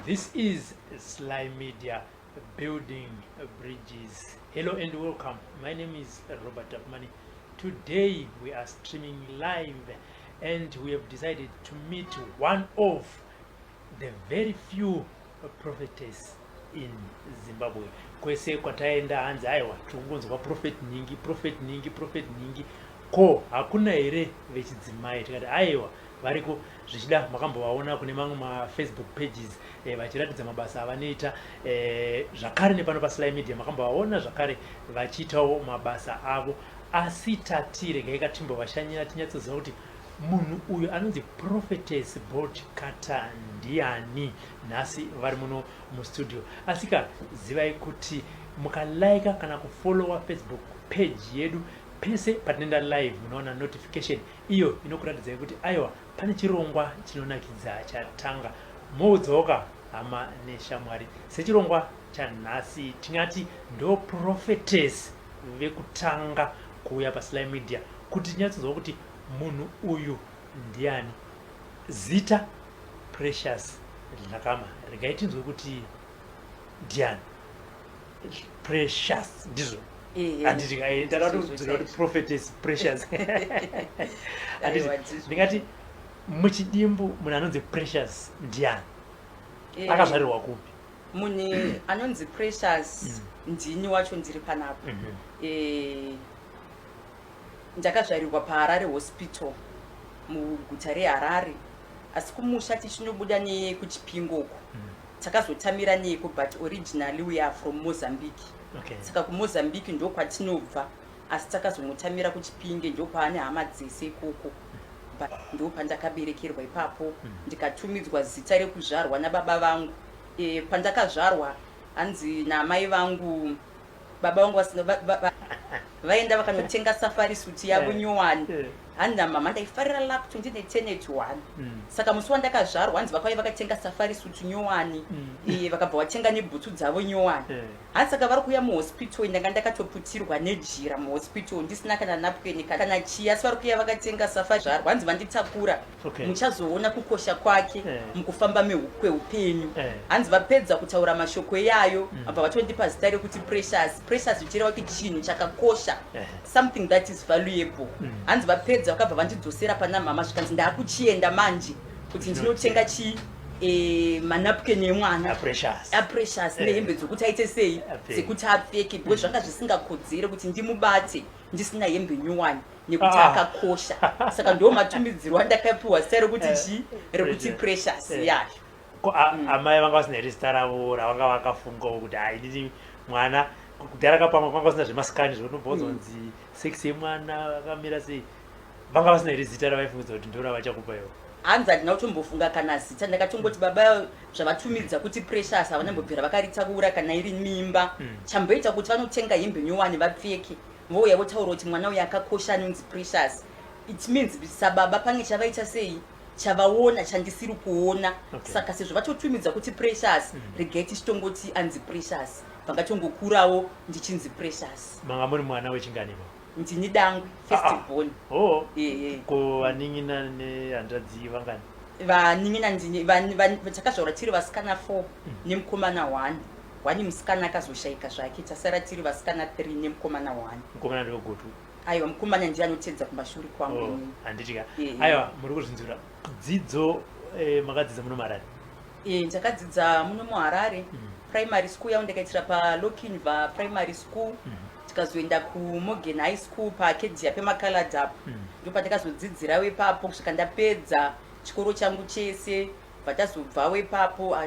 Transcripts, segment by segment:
This is SlyMedia Building Bridges. Hello and welcome. My name is Robert Abmani. Today we are streaming live and we have decided to meet one of the very few prophetess in Zimbabwe. Kwese kwataenda hanzi aiwa tungonzwa prophet nyingi ko hakuna ere vechidzimai tikati aiwa variko zvichida makambovaona kune mamwe mafacebook pages vachiratidza mabasa avanoita zvakare nepano paSlyMedia makambovaona zvakare vachiitawo mabasa avo, asi tati regai katimbovashanyira tinyatsoziva kuti munhu uyu anonzi Prophetess Boltcutter ndiani. Nhasi vari muno mustudio, asi zivai kuti mukalaika kana kufollowa Facebook page yedu pese patinoenda live munoona notification iyo inokuratidzai kuti aiwa pane chirongwa chinonakidza chatanga. Moudzoka hama neshamwari, sechirongwa chanhasi tingati ndo prophetess vekutanga kuuya paSlyMedia kuti tinyatsoziva kuti munhu uyu ndiani. Zita Precious Lakama, regai tinzwe kuti ndiani Precious ndizvo anditi Prophetess Precious ndingati muchidimbu munhu anonzi Precious ndiani, akazvarirwa kupi? Munhu anonzi Precious ndini wacho ndiri panapa. Ndakazvarirwa paHarare Hospital muguta reHarare, asi kumusha tichinobuda nekuchipingoku takazotamira neko, but originally we are from Mozambique. Saka kuMozambique ndo kwatinobva, asi takazomutamira kuchipinge ndo paane hama dzese ikoko. Ndo pandakaberekerwa ipapo, ndikatumidzwa zita rekuzvarwa nababa vangu. Pandakazvarwa hanzi namai vangu, baba vangu vaenda vakanotenga safari suit yavo nyowani. Handa mama ndaifarira luck 2010 saka musi wandakazvarwa hanzi vakauya vakatenga safari suit nyowani, vakabva vatenga nebhutsu dzavo nyowani. Hanzi saka vari kuuya muhospital, ndanga ndakatoputirwa nejira muhospital ndisina kana napkeni kana chii, asi vari kuuya vakatenga safari zvarwa hanzi vanditakura, muchazoona kukosha kwake mukufamba kweupenyu. Hanzi vapedza kutaura mashoko eyayo abva vatondipa zita rekuti Precious zvichireva kuti chinhu chakakosha, something that is valuable. Hanzi vapedza vakabva vandidzosera pana mama zvikanzi ndaakuchienda manje kuti ndinotenga manapkeni emwana aPrecious nehembe dzokuti aite sei dzekuti apfeke, bwe zvanga zvisingakodzere kuti ndimubate ndisina hembe nyowani nekuti akakosha. Saka ndo matumidzirwa ndakapiwa zita rekuti Precious yayo. Amai vanga vasina zita ravo ravanga vakafungawo kuti hai nditi mwana kudhara kapamwe kwanga vasina zvemasikani zvinobvonzonzi sex yemwana akamira sei, vanga vasina zita ravaifungidza kuti ndo ravachakupa iwo. Hanzi handina kutombofunga kana zita, ndakatongoti baba zvavatumidza kuti Precious havanambobvira vakaritakura kana iri mimba. Chamboita kuti vanotenga hembe nyowani vapfeke, vouya votaura kuti mwana uyu akakosha anonzi Precious. It means sababa pange chavaita sei chavaona chandisiri kuona. Saka sezvo vatotumidza kuti Precious, regai tichitongoti anzi Precious, vangatongokurawo ndichinzi Precious. Manga muri mwana wechingani? Ndini dangwe first born. Ko vaning'ina nehandadzi vangani? Vaning'ina takazvaura tiri vasikana 4 nemukomana 1 musikana akazoshaika zvake, tasara tiri vasikana 3 nemukomana 1. Mukomana ndogotu? Aiwa, mukomana ndiye anotedza kumashure kwangu. Handitika. Aiwa, muri kuzvinzura dzidzo makadzidza muno muHarare? Ndakadzidza muno muHarare. Primary school yangu ndakaitira paLokinva Primary School. Tikazoenda kuMorgan High School paAcadia pemakaladapo, ndo pandakazodzidzirawo ipapo kusvika ndapedza chikoro changu chese. Vatazobvawo ipapo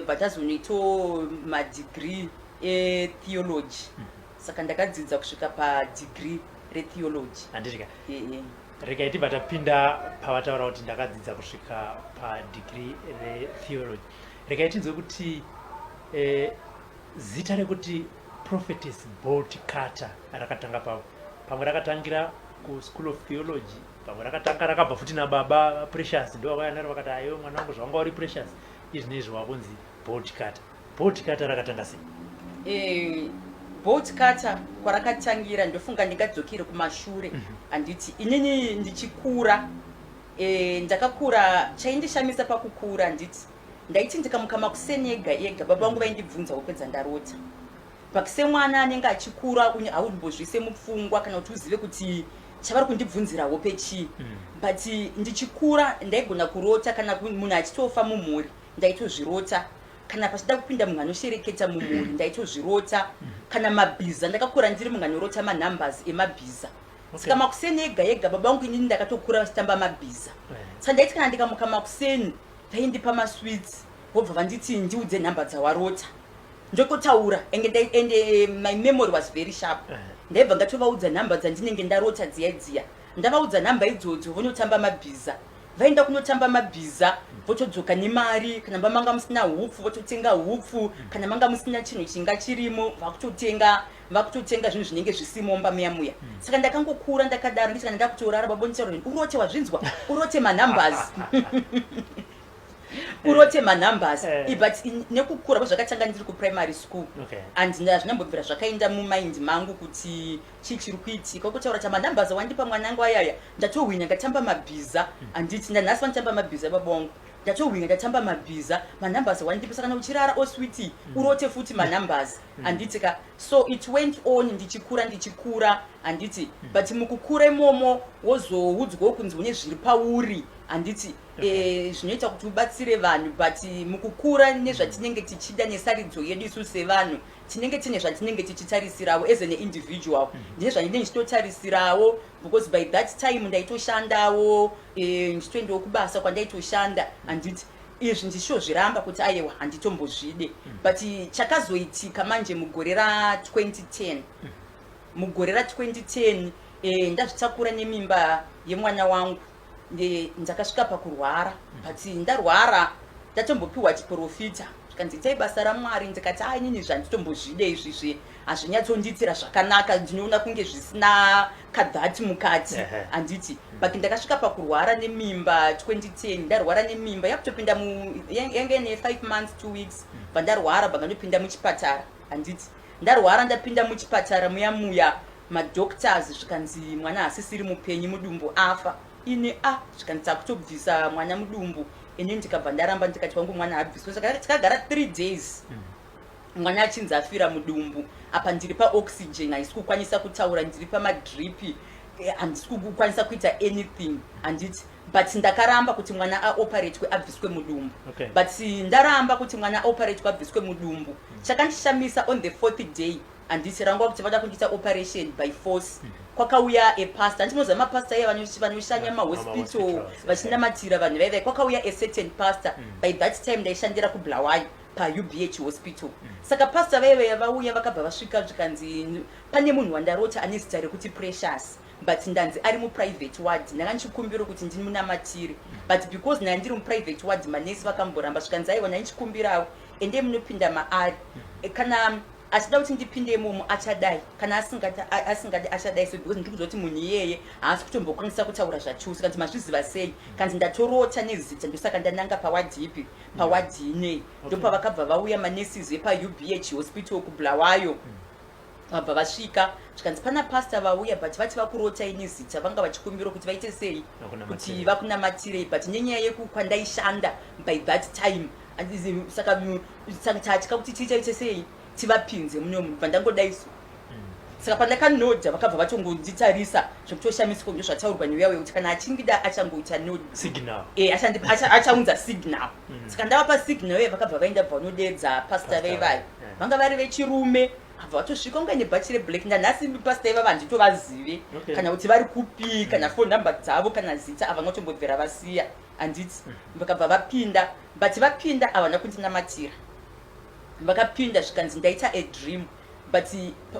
vatazonoitawo madegree etheology. Saka ndakadzidza kusvika padegree retheology. Handitika. Regai tibva tapinda pavataura kuti ndakadzidza kusvika padegree retheology. Regai tinzwe kuti zita rekuti Prophetess Boltcutter rakatanga pamwe rakatangira kuSchool of Theology, pamwe rakatanga rakabva futi nababa Precious, ndo vakauya naro vakati aiwe mwana wangu zvanga uri Precious, izvinezvi wakunzi Boltcutter. Boltcutter rakatanga sei? Boltcutter kwarakatangira ndofunga ndingadzokere kumashure. Handiti inini ndichikura, ndakakura chaindishamisa pakukura nditi ndaiti ndikamuka makuseni ega ega baba vangu vaindibvunza kupedza ndarota pakusemwana anenge achikura haumbozvise mupfungwa kana kuti uzive kuti chavari kundibvunzira hope chii but ndichikura ndaigona kurota kana munhu achitofa mumhuri ndaitozvirota kana pachida kupinda munhu anoshereketa mumhuri ndaitozvirota kana mabhiza ndakakura ndiri munhu anorota manumbers emabhiza saka makuseni ega ega baba vangu inini ndakatokura vachitamba mabhiza saka ndaiti kana ndikamuka makuseni vaindipa masweets vobva vanditi ndiudze nhamba dzawarota ndokotaura ende my memory was very sharp ndaibva ngatovaudza nhamba dzandinenge ndarota dziya ndavaudza nhamba idzodzo vonotamba mabhiza vaenda kunotamba mabhiza votodzoka nemari kana manga musina hupfu vototenga hupfu kana manga musina chinhu chinga chirimo vakutotenga zvinhu zvinenge zvisimo mumba muya saka ndakangokura ndakadaro nditi kana ndakutorara babonitaura urote wazvinzwa urote manumbers urote manumbers but nekukura kwazvakatanga ndiri kuprimary school and zvinambobvira zvakaenda mumind mangu kuti chii chiri kuitika kutaura kuti manumbers wandipa mwanangu ayaya ndatowina ndatamba mabhiza anditi nanhasi vanotamba mabhiza baba vangu ndatowina ndatamba mabhiza manumbers wandipa saka uchirara oswiti urote futi manumbers anditika so it went on ndichikura anditi but mukukura imomo wozoudzwawo kunzi une zviri pauri anditi zvinoita kuti ubatsire vanhu but mukukura nezvatinenge tichida nesaridzo yedu isu sevanhu tinenge tine zvatinenge tichitarisirawo as an individual ndine zvanenge ndichitotarisirawo because by that time ndaitoshandawo ndichitoendawo kubasa kwandaitoshanda anditi izvi ndishozviramba kuti aiwa handitombozvide but chakazoitika manje mugore ra2010 ndazvitakura nemimba yemwana wangu ndakasvika pakurwara but ndarwara ndatombopiwa chiprofita zvikanzi itai basa raMwari ndikati inini zvanditombozvide izvizvi hazvinyatsonditira zvakanaka ndinoona kunge zvisina kadhati mukati anditi but ndakasvika pakurwara nemimba 2010 ndarwara nemimba yakutopinda yange ne5 months 2 weeks pandarwara bakandopinda muchipatara anditi ndarwara ndapinda muchipatara muya madoctors zvikanzi mwana hasisiri mupenyu mudumbu afa ine zvikandisa kutobvisa mwana mudumbu ene ndikabva ndaramba ndikati wangu mwana abviswa saka tikagara 3 days mwana achinzi afira mudumbu apa ndiri paoxygen haisi kukwanisa kutaura ndiri pamadrip handisi kukwanisa kuita anything anditi but ndakaramba kuti mwana aoperatwe abviswe mudumbu but ndaramba kuti mwana aoperatwe abviswe mudumbu chakandishamisa on the 4th day anditi rangwa kuti vada kundiita operation by force kwakauya epastor ndinoza mapastor iye vanoshanya mahospital vachinamatira vanhu vaivai kwakauya a certain pastor by that time ndaishandira kubulawayo paUBH hospital saka pastor vaivai vauya vakabva vasvika zvikanzi pane munhu wandarota ane zita rekuti Precious but ndanzi ari muprivate ward ndanga ndichikumbira kuti ndimunamatire but because ndandiri muprivate ward manesi vakamboramba zvikanzi aiwa ndanichikumbirawo ende munopinda maari kana achida kuti ndipinde imomo achadai kana asingadi achadai so because ndiri kuzoti munhu iyeye haasi kutombokwanisa kutaura zvachusi kanzi mazviziva sei kanzi ndatorota nezita ndosaka ndananga pawadhi ipi pawadhi inei ndopavakabva vauya manesizi epaUBH hospital kubulawayo vabva vasvika zvikanzi pana pastor vauya but vati vakurota ine zita vanga vachikumbira kuti vaite sei kuti vakunamatirei but nenyaya yekukwandaishanda by that time saka tatika kuti tichaite sei tivapinze muno munhu pandangodaiso saka pandakanodha vakabva vatongonditarisa zvekutoshamisa ndo zvataurwa newewe kuti kana achingida achangoita nod signal achaunza signal saka ndavapa signal uye vakabva vaenda bva vanodedza pastor vaivayo vanga vari vechirume abva vatosvika unga nebhachi reblack ndanhasi pastor ivava handitovazive kana kuti vari kupi kana phone number dzavo kana zita avanga tombobvera vasiya anditi vakabva vapinda but vapinda havana kundinamatira vakapinda zvikanzi ndaita a dream but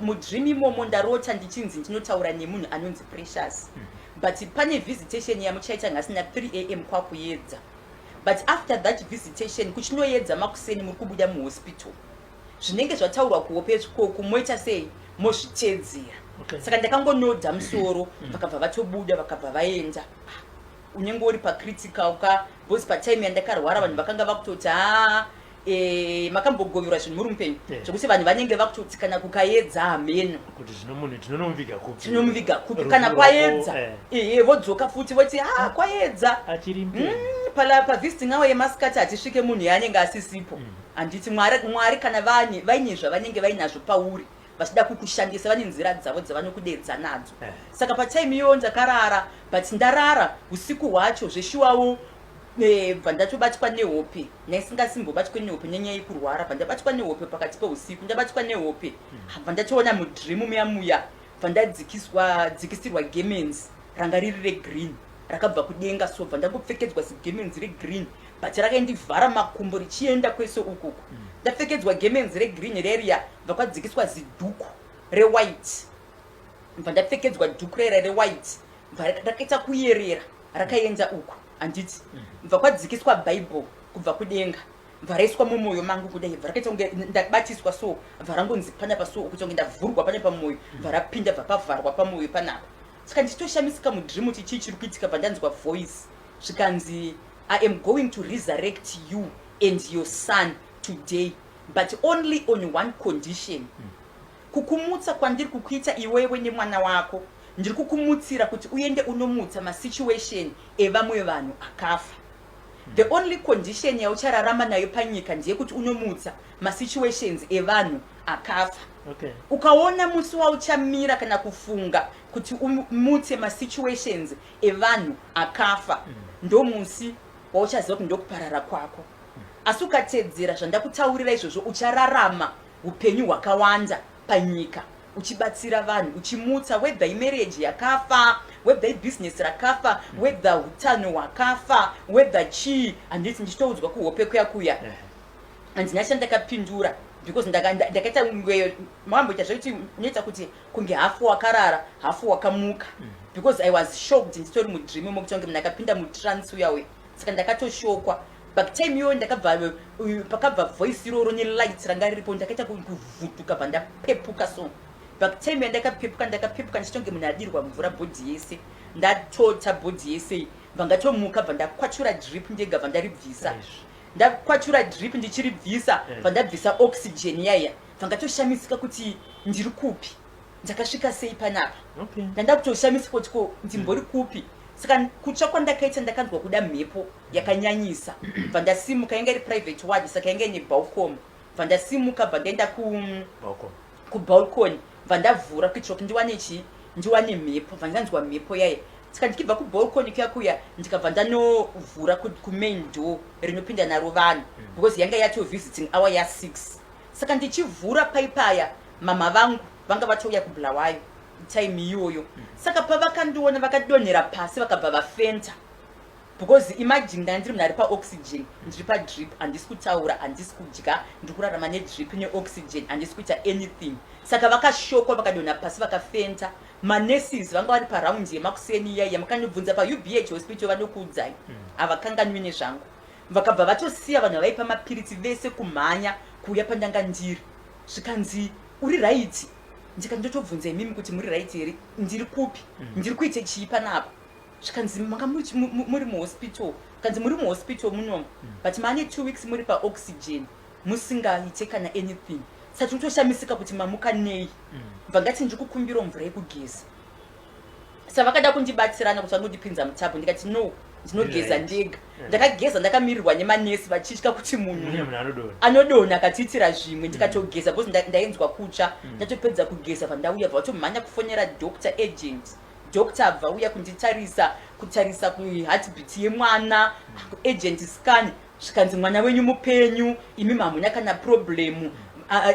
mudream imomo ndarota ndichinzi ndinotaura nemunhu anonzi Precious but pane visitation yamuchaita nhasi na3 am kwakuedza but after that visitation kuchinoedza makuseni muri kubuda muhospital zvinenge zvataurwa kuhope zvikoku moita sei mozvitedzera saka ndakangonodha musoro vakabva vatobuda vakabva vaenda unenge uri pacritical ka because patime yandakarwara vanhu vakanga vakutoti makambogoverwa zvinhu muri mupenyu zvokuti vanhu vanenge vakutoti kana kukaedza hameno kuti zvinomunhu tinomuviga kupi kana kwaedza vodzoka futi voti kwaedza pala visiting hour yemasikati hatisvike munhu yaanenge asisipo handiti mwari kana vaine zvavanenge vainazvo pauri vachida kukushandisa vane nzira dzavo dzavanokuderedza nadzo saka patime iyoyo ndakarara but ndarara usiku hwacho zveshuwawo bva ndatobatwa nehope naisingasimbobatwe nehope nenyaya yekurwara bva ndabatwa nehope pakati peusiku ndabatwa nehope bva ndatoona mudhirimu muya bva ndadzikisirwa gemens ranga riri regreen rakabva kudenga so bva ndangopfekedzwa zigemens regreen but rakaindivhara makumbo richienda kwese ukuku ndapfekedzwa gemens regreen reria bva kwadzikiswa zidhuku rewhite bva ndapfekedzwa dhuku rera rewhite bva rakaita kuyerera rakaenda uku handiti bva kwadzikiswa bhaibheri kubva kudenga bva raiswa mumwoyo mangu kudai bva rakaita kunge ndabatiswa so bva rangonzi panapa so kuti kunge ndavhurwa pane pamwoyo bva rapinda bva pavharwa pamwoyo panapa saka ndichitoshamisika mudhirimu kuti chii chiri kuitika bva ndanzwa voice zvikanzi I am going to resurrect you and your son today but only on one condition kukumutsa kwandiri kukuita iwewe nemwana wako ndiri kukumutsira kuti uende unomutsa masituation evamwe vanhu akafa the only condition yauchararama nayo panyika ndeyekuti unomutsa masituations evanhu akafa ukaona musi wauchamira kana kufunga kuti umutse masituations evanhu akafa ndomusi wauchaziva kuti ndokuparara kwako asi ukatedzera zvandakutaurira izvozvo uchararama upenyu hwakawanda panyika uchibatsira vanhu uchimutsa whether imarriage yakafa whether ibusiness rakafa whether utano hwakafa whether chii handiti ndichitoudzwa kuhope kuya handina chandakapindura because ndakaita mamboita zvakuti unoita kuti kunge hafu wakarara hafu wakamuka because I was shocked nditori mudream mokuti wange ndakapinda mutrance uyawe saka ndakatoshokwa but time iyoyo ndakabva pakabva voice iroro nelight ranga riripo ndakaita kuvhutuka bva ndapepuka so but time yandakapepuka ndichitonge munhu adirwa mvura bhodhi yese ndatota bhodhi yese bva ngatomuka bva ndakwachura drip ndega bva ndaribvisa ndakwachura drip ndichiribvisa bva ndabvisa oxygen yaya bva ngatoshamisika kuti ndiri kupi ndakasvika sei panapa ndandakutoshamisika kuti ko ndimbori kupi saka kutsva kwandakaita ndakanzwa kuda mhepo yakanyanyisa bva ndasimuka yanga iri private ward saka yanga ine balcony bva ndasimuka bva ndaenda kubalcony bva ndavhura kuitira kuti ndiwane mhepo bva ndanzwa mhepo yaya saka ndikibva kubalcony kuya ndikabva ndanovhura kumain door rinopinda naro vanhu because yanga yato visiting hour ya6 saka ndichivhura paipaya mama vangu vanga vatouya kubulawayo time iyoyo saka pavakandiona vakadonhera pasi vakabva vafenta because imagine ndandiri munhu ari paoxygen ndiri padrip handisi kutaura handisi kudya ndiri kurarama nedrip neoxygen handisi kuita anything saka vakashokwa vakadonha pasi vakafenta manurses vanga vari paraundi yemakuseni iya yamakandibvunza paubh hospital vanokuudzai havakanganwi nezvangu vakabva vatosiya vanhu vaipa mapiritsi vese kumhanya kuuya pandanga ndiri zvikanzi uri right ndikandotobvunza imimi kuti muri right here ndiri kupi ndiri kuite chii panapa zvikanzi manga muri muhospital kanzi muri muhospital munomu but maane 2 weeks muri paoxygen musingaite kana anything saka tinotoshamisika kuti mamuka nei bva ngati ndiri kukumbira mvura yekugeza saka vakada kundibatsirana kuti vanondipinza mutabho ndikati no ndinogeza ndega ndakageza ndakamirirwa nemanesi vachitya kuti munhu anodonha akatiitira zvimwe ndikatogeza because ndainzwa kutsva ndatopedza kugeza vandauya bva vatomhanya kufonera doctor agent doctor abva uya kunditarisa kuheartbeat yemwana agent scan zvikanzi mwana wenyu mupenyu imi hamuna kana problemu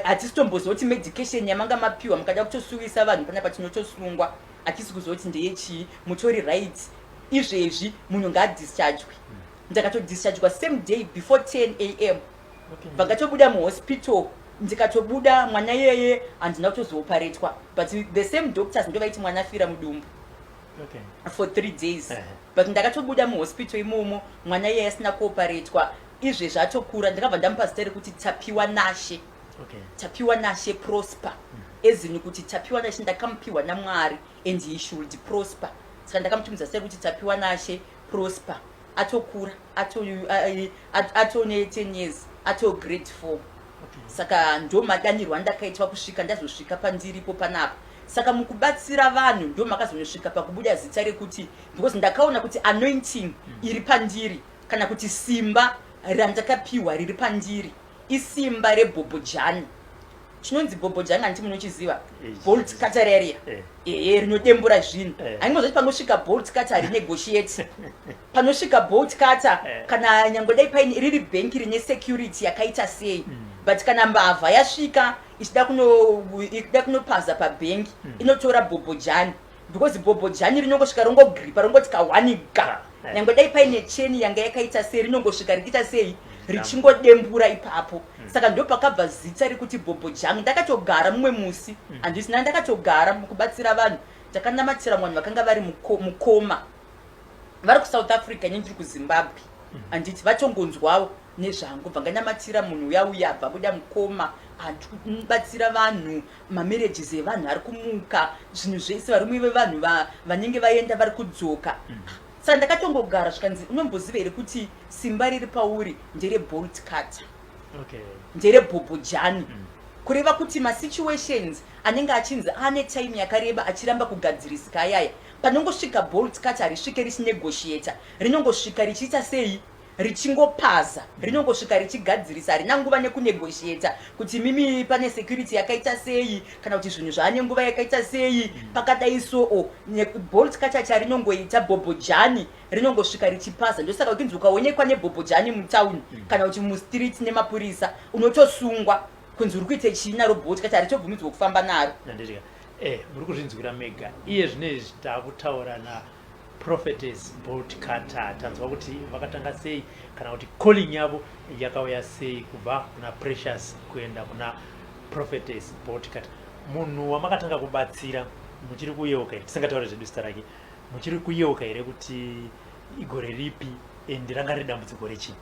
hatisitomboziva kuti medication yamanga mapiwa mukada kutosuvisa vanhu panapa tinotosungwa hatisi kuziva kuti ndeyechii mutori right izvezvi munhu ngaadischargwe ndakatodischargwa same day before 10 am vakatobuda muhospital ndikatobuda mwana yeye handina kutozooparetwa but the same doctors ndo vaiti mwana afira mudumbu for 3 days but ndakatobuda muhospital imomo mwana yeye asina kuoparetwa izvezvi atokura ndakabva ndamupa zita rekuti tapiwa nashe prosper ezini kuti tapiwa nashe ndakamupiwa namwari and he should prosper saka ndakamutumidza zita rekuti tapiwa nashe prosper atokura atone 10 years ato grade 4 saka ndo madanirwa ndakaitwa kusvika ndazosvika pandiripo panapa saka mukubatsira vanhu ndo makazonosvika pakubuda zita rekuti because ndakaona kuti anointing iri pandiri kana kuti simba randakapiwa riri pandiri isimba rebhobhojani. Chinonzi bhobhojani handiti munochiziva? Boltcutter area. Rinodembura zvinhu. Haingozoti panosvika Boltcutter rinegotiate. Panosvika Boltcutter kana nyange dai paine riri bhenki rine security yakaita sei. But kana mbavha yasvika ichida kunopaza pabhenki inotora bhobhojani. Because bhobhojani rinongosvika rongogripa rongoti kawaniga. Nyange dai paine cheni yanga yakaita sei rinongosvika richiita sei richingodembura ipapo. Saka ndo pakabva zita rekuti bhobhojani. Ndakatogara mumwe musi handisina ndakatogara mukubatsira vanhu takanamatira vanhu vakanga vari mukoma vari kuSouth Africa neni ndiri kuZimbabwe handiti vachongonzwawo nezvangu bva nganamatira munhu uya abva kuda mukoma batsira vanhu mamarriages evanhu ari kumuka zvinhu zvese varume vevanhu vanenge vaenda vari kudzoka. Saka ndakatongogara zvikanzi unomboziva here kuti simba riri pauri ndere Boltcutter, ndere bhobhojani. Kureva kuti masituations anenge achinzi ane time yakareba achiramba kugadzirisika ayaya panongosvika Boltcutter harisvike richinegotiata, rinongosvika richiita sei richingopaza, rinongosvika richigadzirisa, harina nguva nekunegotiata kuti mimi pane security yakaita sei kana kuti zvinhu zvaane nguva yakaita sei pakadai so. Boltcutter charinongoita bhobhojani rinongosvika richipaza. Ndosaka ukinzi ukaonekwa nebhobhojani mutauni kana kuti mustreet nemapurisa unotosungwa kunzi uri kuite chii naro Boltcutter harichobvumidzwa kufamba naro. Muri kuzvinzwira mega iye zvinezvi taakutaura Prophetess Boltcutter. Tanzwa kuti vakatanga sei kana kuti calling yavo yakauya sei kubva kuna Precious kuenda kuna Prophetess Boltcutter. Munhu wamakatanga kubatsira muchiri kuyeuka, tisingataure zvedu zita rake, muchiri kuyeuka here kuti igore ripi ende ranga riri dambudziko rechii?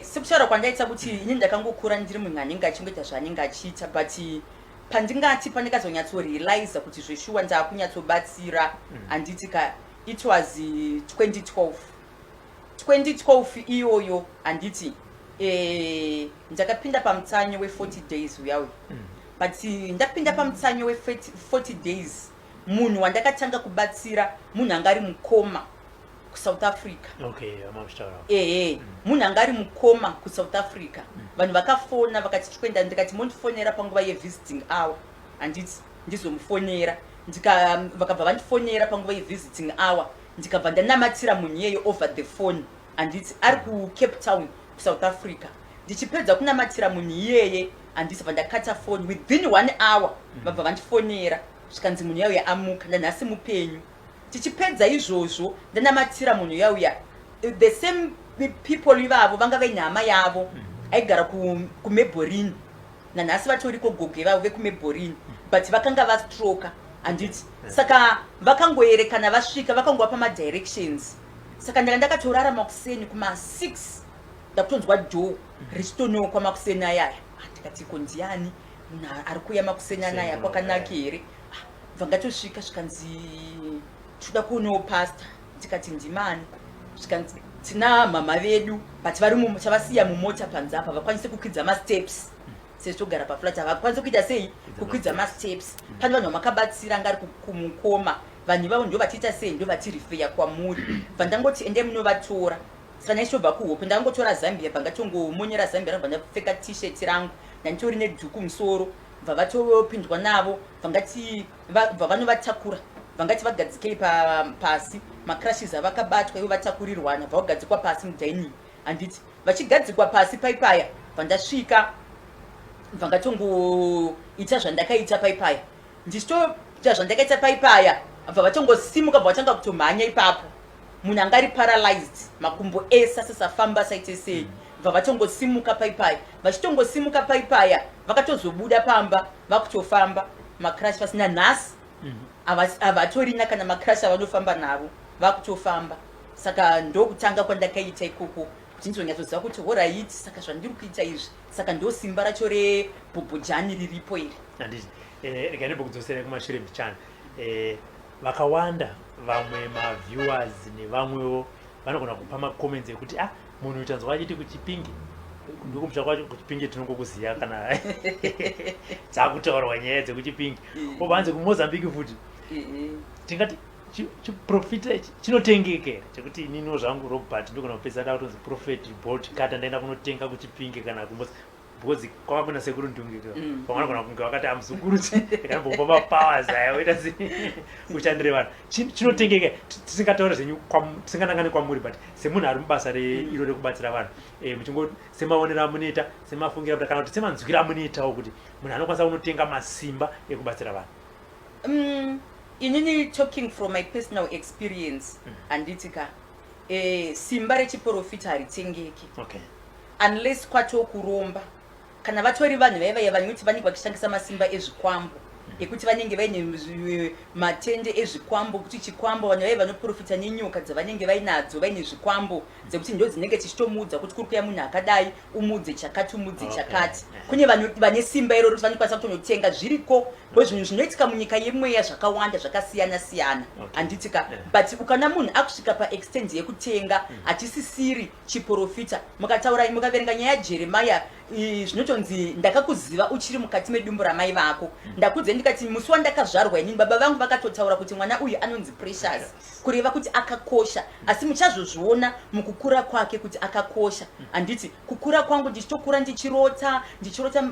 Sekutaura kwandaita kuti ini ndakangokura ndiri munhu anenge achingoita zvaanenge achiita, but pandingati pandakazonyatsorealiza kuti zveshuwa ndaakunyatsobatsira handiti it was 2012 iyoyo handiti ndakapinda pamutsanyo we40 days uyawe. But ndapinda pamutsanyo we40 days munhu wandakatanga kubatsira munhu anga ari mukoma kuSouth Africa. Munhu anga ari mukoma kuSouth Africa. Vanhu vakafona vakati chikwenda, ndikati mondifonera panguva yevisiting hour handiti ndizomufonera, vakabva vandifonera panguva yevisiting hour ndikabva ndanamatira munhu iyeyo over the phone handiti ari kuCape Town kuSouth Africa. Ndichipedza kunamatira munhu iyeye handiti vandakata phone within 1 hour vabva vandifonera zvikanzi munhu yauya amuka ndanhasi mupenyu. Tichipedza izvozvo ndanamatira munhu yauya the same people ivavo vanga vaine hama yavo aigara kuMebhorini nanhasi vatoriko goge vavo vekuMebhorini, but vakanga vastroka handiti. Saka vakangoerekana vasvika vakangova madirections. Saka ndakatorarama kuseni kuma6 ndakutonzwa dho richitonokwa makuseni ayaya. Ndikati ko ndiani munhu ari kuuya makuseni anaya kwakanaka here? Vangatosvika zvikanzi toda kuonawo pastor. Ndikati ndimani? Zvikanzi tina mama vedu but chavasiya mumota panze apa vakwanise kukwidza masteps. Sezvitogara paflat havakwanise kuita sei kukwidza masteps. Pane vanhu vamakabatsira ngari kumukoma, vanhu ivavo ndo vachiita sei ndo vatirifeya kwamuri. Vandangoti ende munovatora. Saka naishobva kuhope ndangotora Zambia vangatongomonyera Zambia rangu vandapfeka t-shirt rangu ndanditori nedhuku musoro bva vatopindwa navo vangati vanovatakura vangati vagadzikei pasi makrashes avakabatwa ivo vatakurirwana vagadzikwa pasi mudining handiti vachigadzikwa pasi paipaya vandasvika vangatongoita zvandakaita paipaya ndichitoita zvandakaita paipaya bva vatongosimuka bva vatanga kutomhanya ipapo munhu anga ari paralyzed makumbo ese asisafamba saite sei bva vatongosimuka paipaya vachitongosimuka paipaya vakatozobuda pamba vakutofamba makrash pasina nhasi havatorina kana makrash avanofamba navo vakutofamba. Saka ndokutanga kwandakaita ikoko kuti ndizonyatsoziva kuti alright saka zvandiri kuita izvi saka ndo simba racho rebhobhojani riripo iri handiti. Rega ndimbokudzosera kumashure mbichana. Vakawanda vamwe maviewers nevamwewo vanogona kupa macomments ekuti munhu utanzwa achiti kuchipingi ndikumusha kwacho kuchipingi tinongokuziya kana dzakutaurwa nyaya dzekuchipingi obanze kuMozambique futi tingati chiprofita chinotengeke chekuti inini zvangu Robert ndogona kupesa da kuti prophet Boltcutter ndaenda kunotenga kuchipinge kana kumbozi because kwakuna sekuru ndungika pamwana kana kunge wakati amsukuruti akambomba mapowers aya oita uchandire vanhu chinotengeke tisingataura zvenyu tisinganangane kwamuri but semunhu ari mubasa iro rekubatsira vanhu muchingo semaonera munoita semafungira kuti kana kuti semanzwira munoitawo kuti munhu anokwanisa kunotenga masimba ekubatsira vanhu. Inini talking from my personal experience anditika simba rechiprofita haritengeki unless kwatokuromba kana vatori vanhu vaiva vanoti vanenge vachishandisa masimba ezvikwambo ekuti vanenge vaine matende ezvikwambo kuti chikwambo vanhu vaiva vanoprofita nenyoka dzavanenge vainadzo vaine zvikwambo dzekuti ndo dzinenge tichitomuudza kuti kuri kuya munhu akadai umudze chakati umudze chakati kune vanhu vane simba iro kuti vanokwanisa kutonotenga zviriko zvinhu zvinoitika munyika yemweya zvakawanda zvakasiyana siyana anditika but ukana munhu akusvika paextent yekutenga achisisiri chiprofita mukataura mukaverenga nyaya yaJeremia zvinotonzi ndakakuziva uchiri mukati medumbu ramai vako ndakudze ndikati musi wandakazvarwa inini baba vangu vakatotaura kuti mwana uyu anonzi precious kureva kuti akakosha asi muchazozviona mukukura kwake kuti akakosha anditi kukura kwangu ndichitokura ndichirota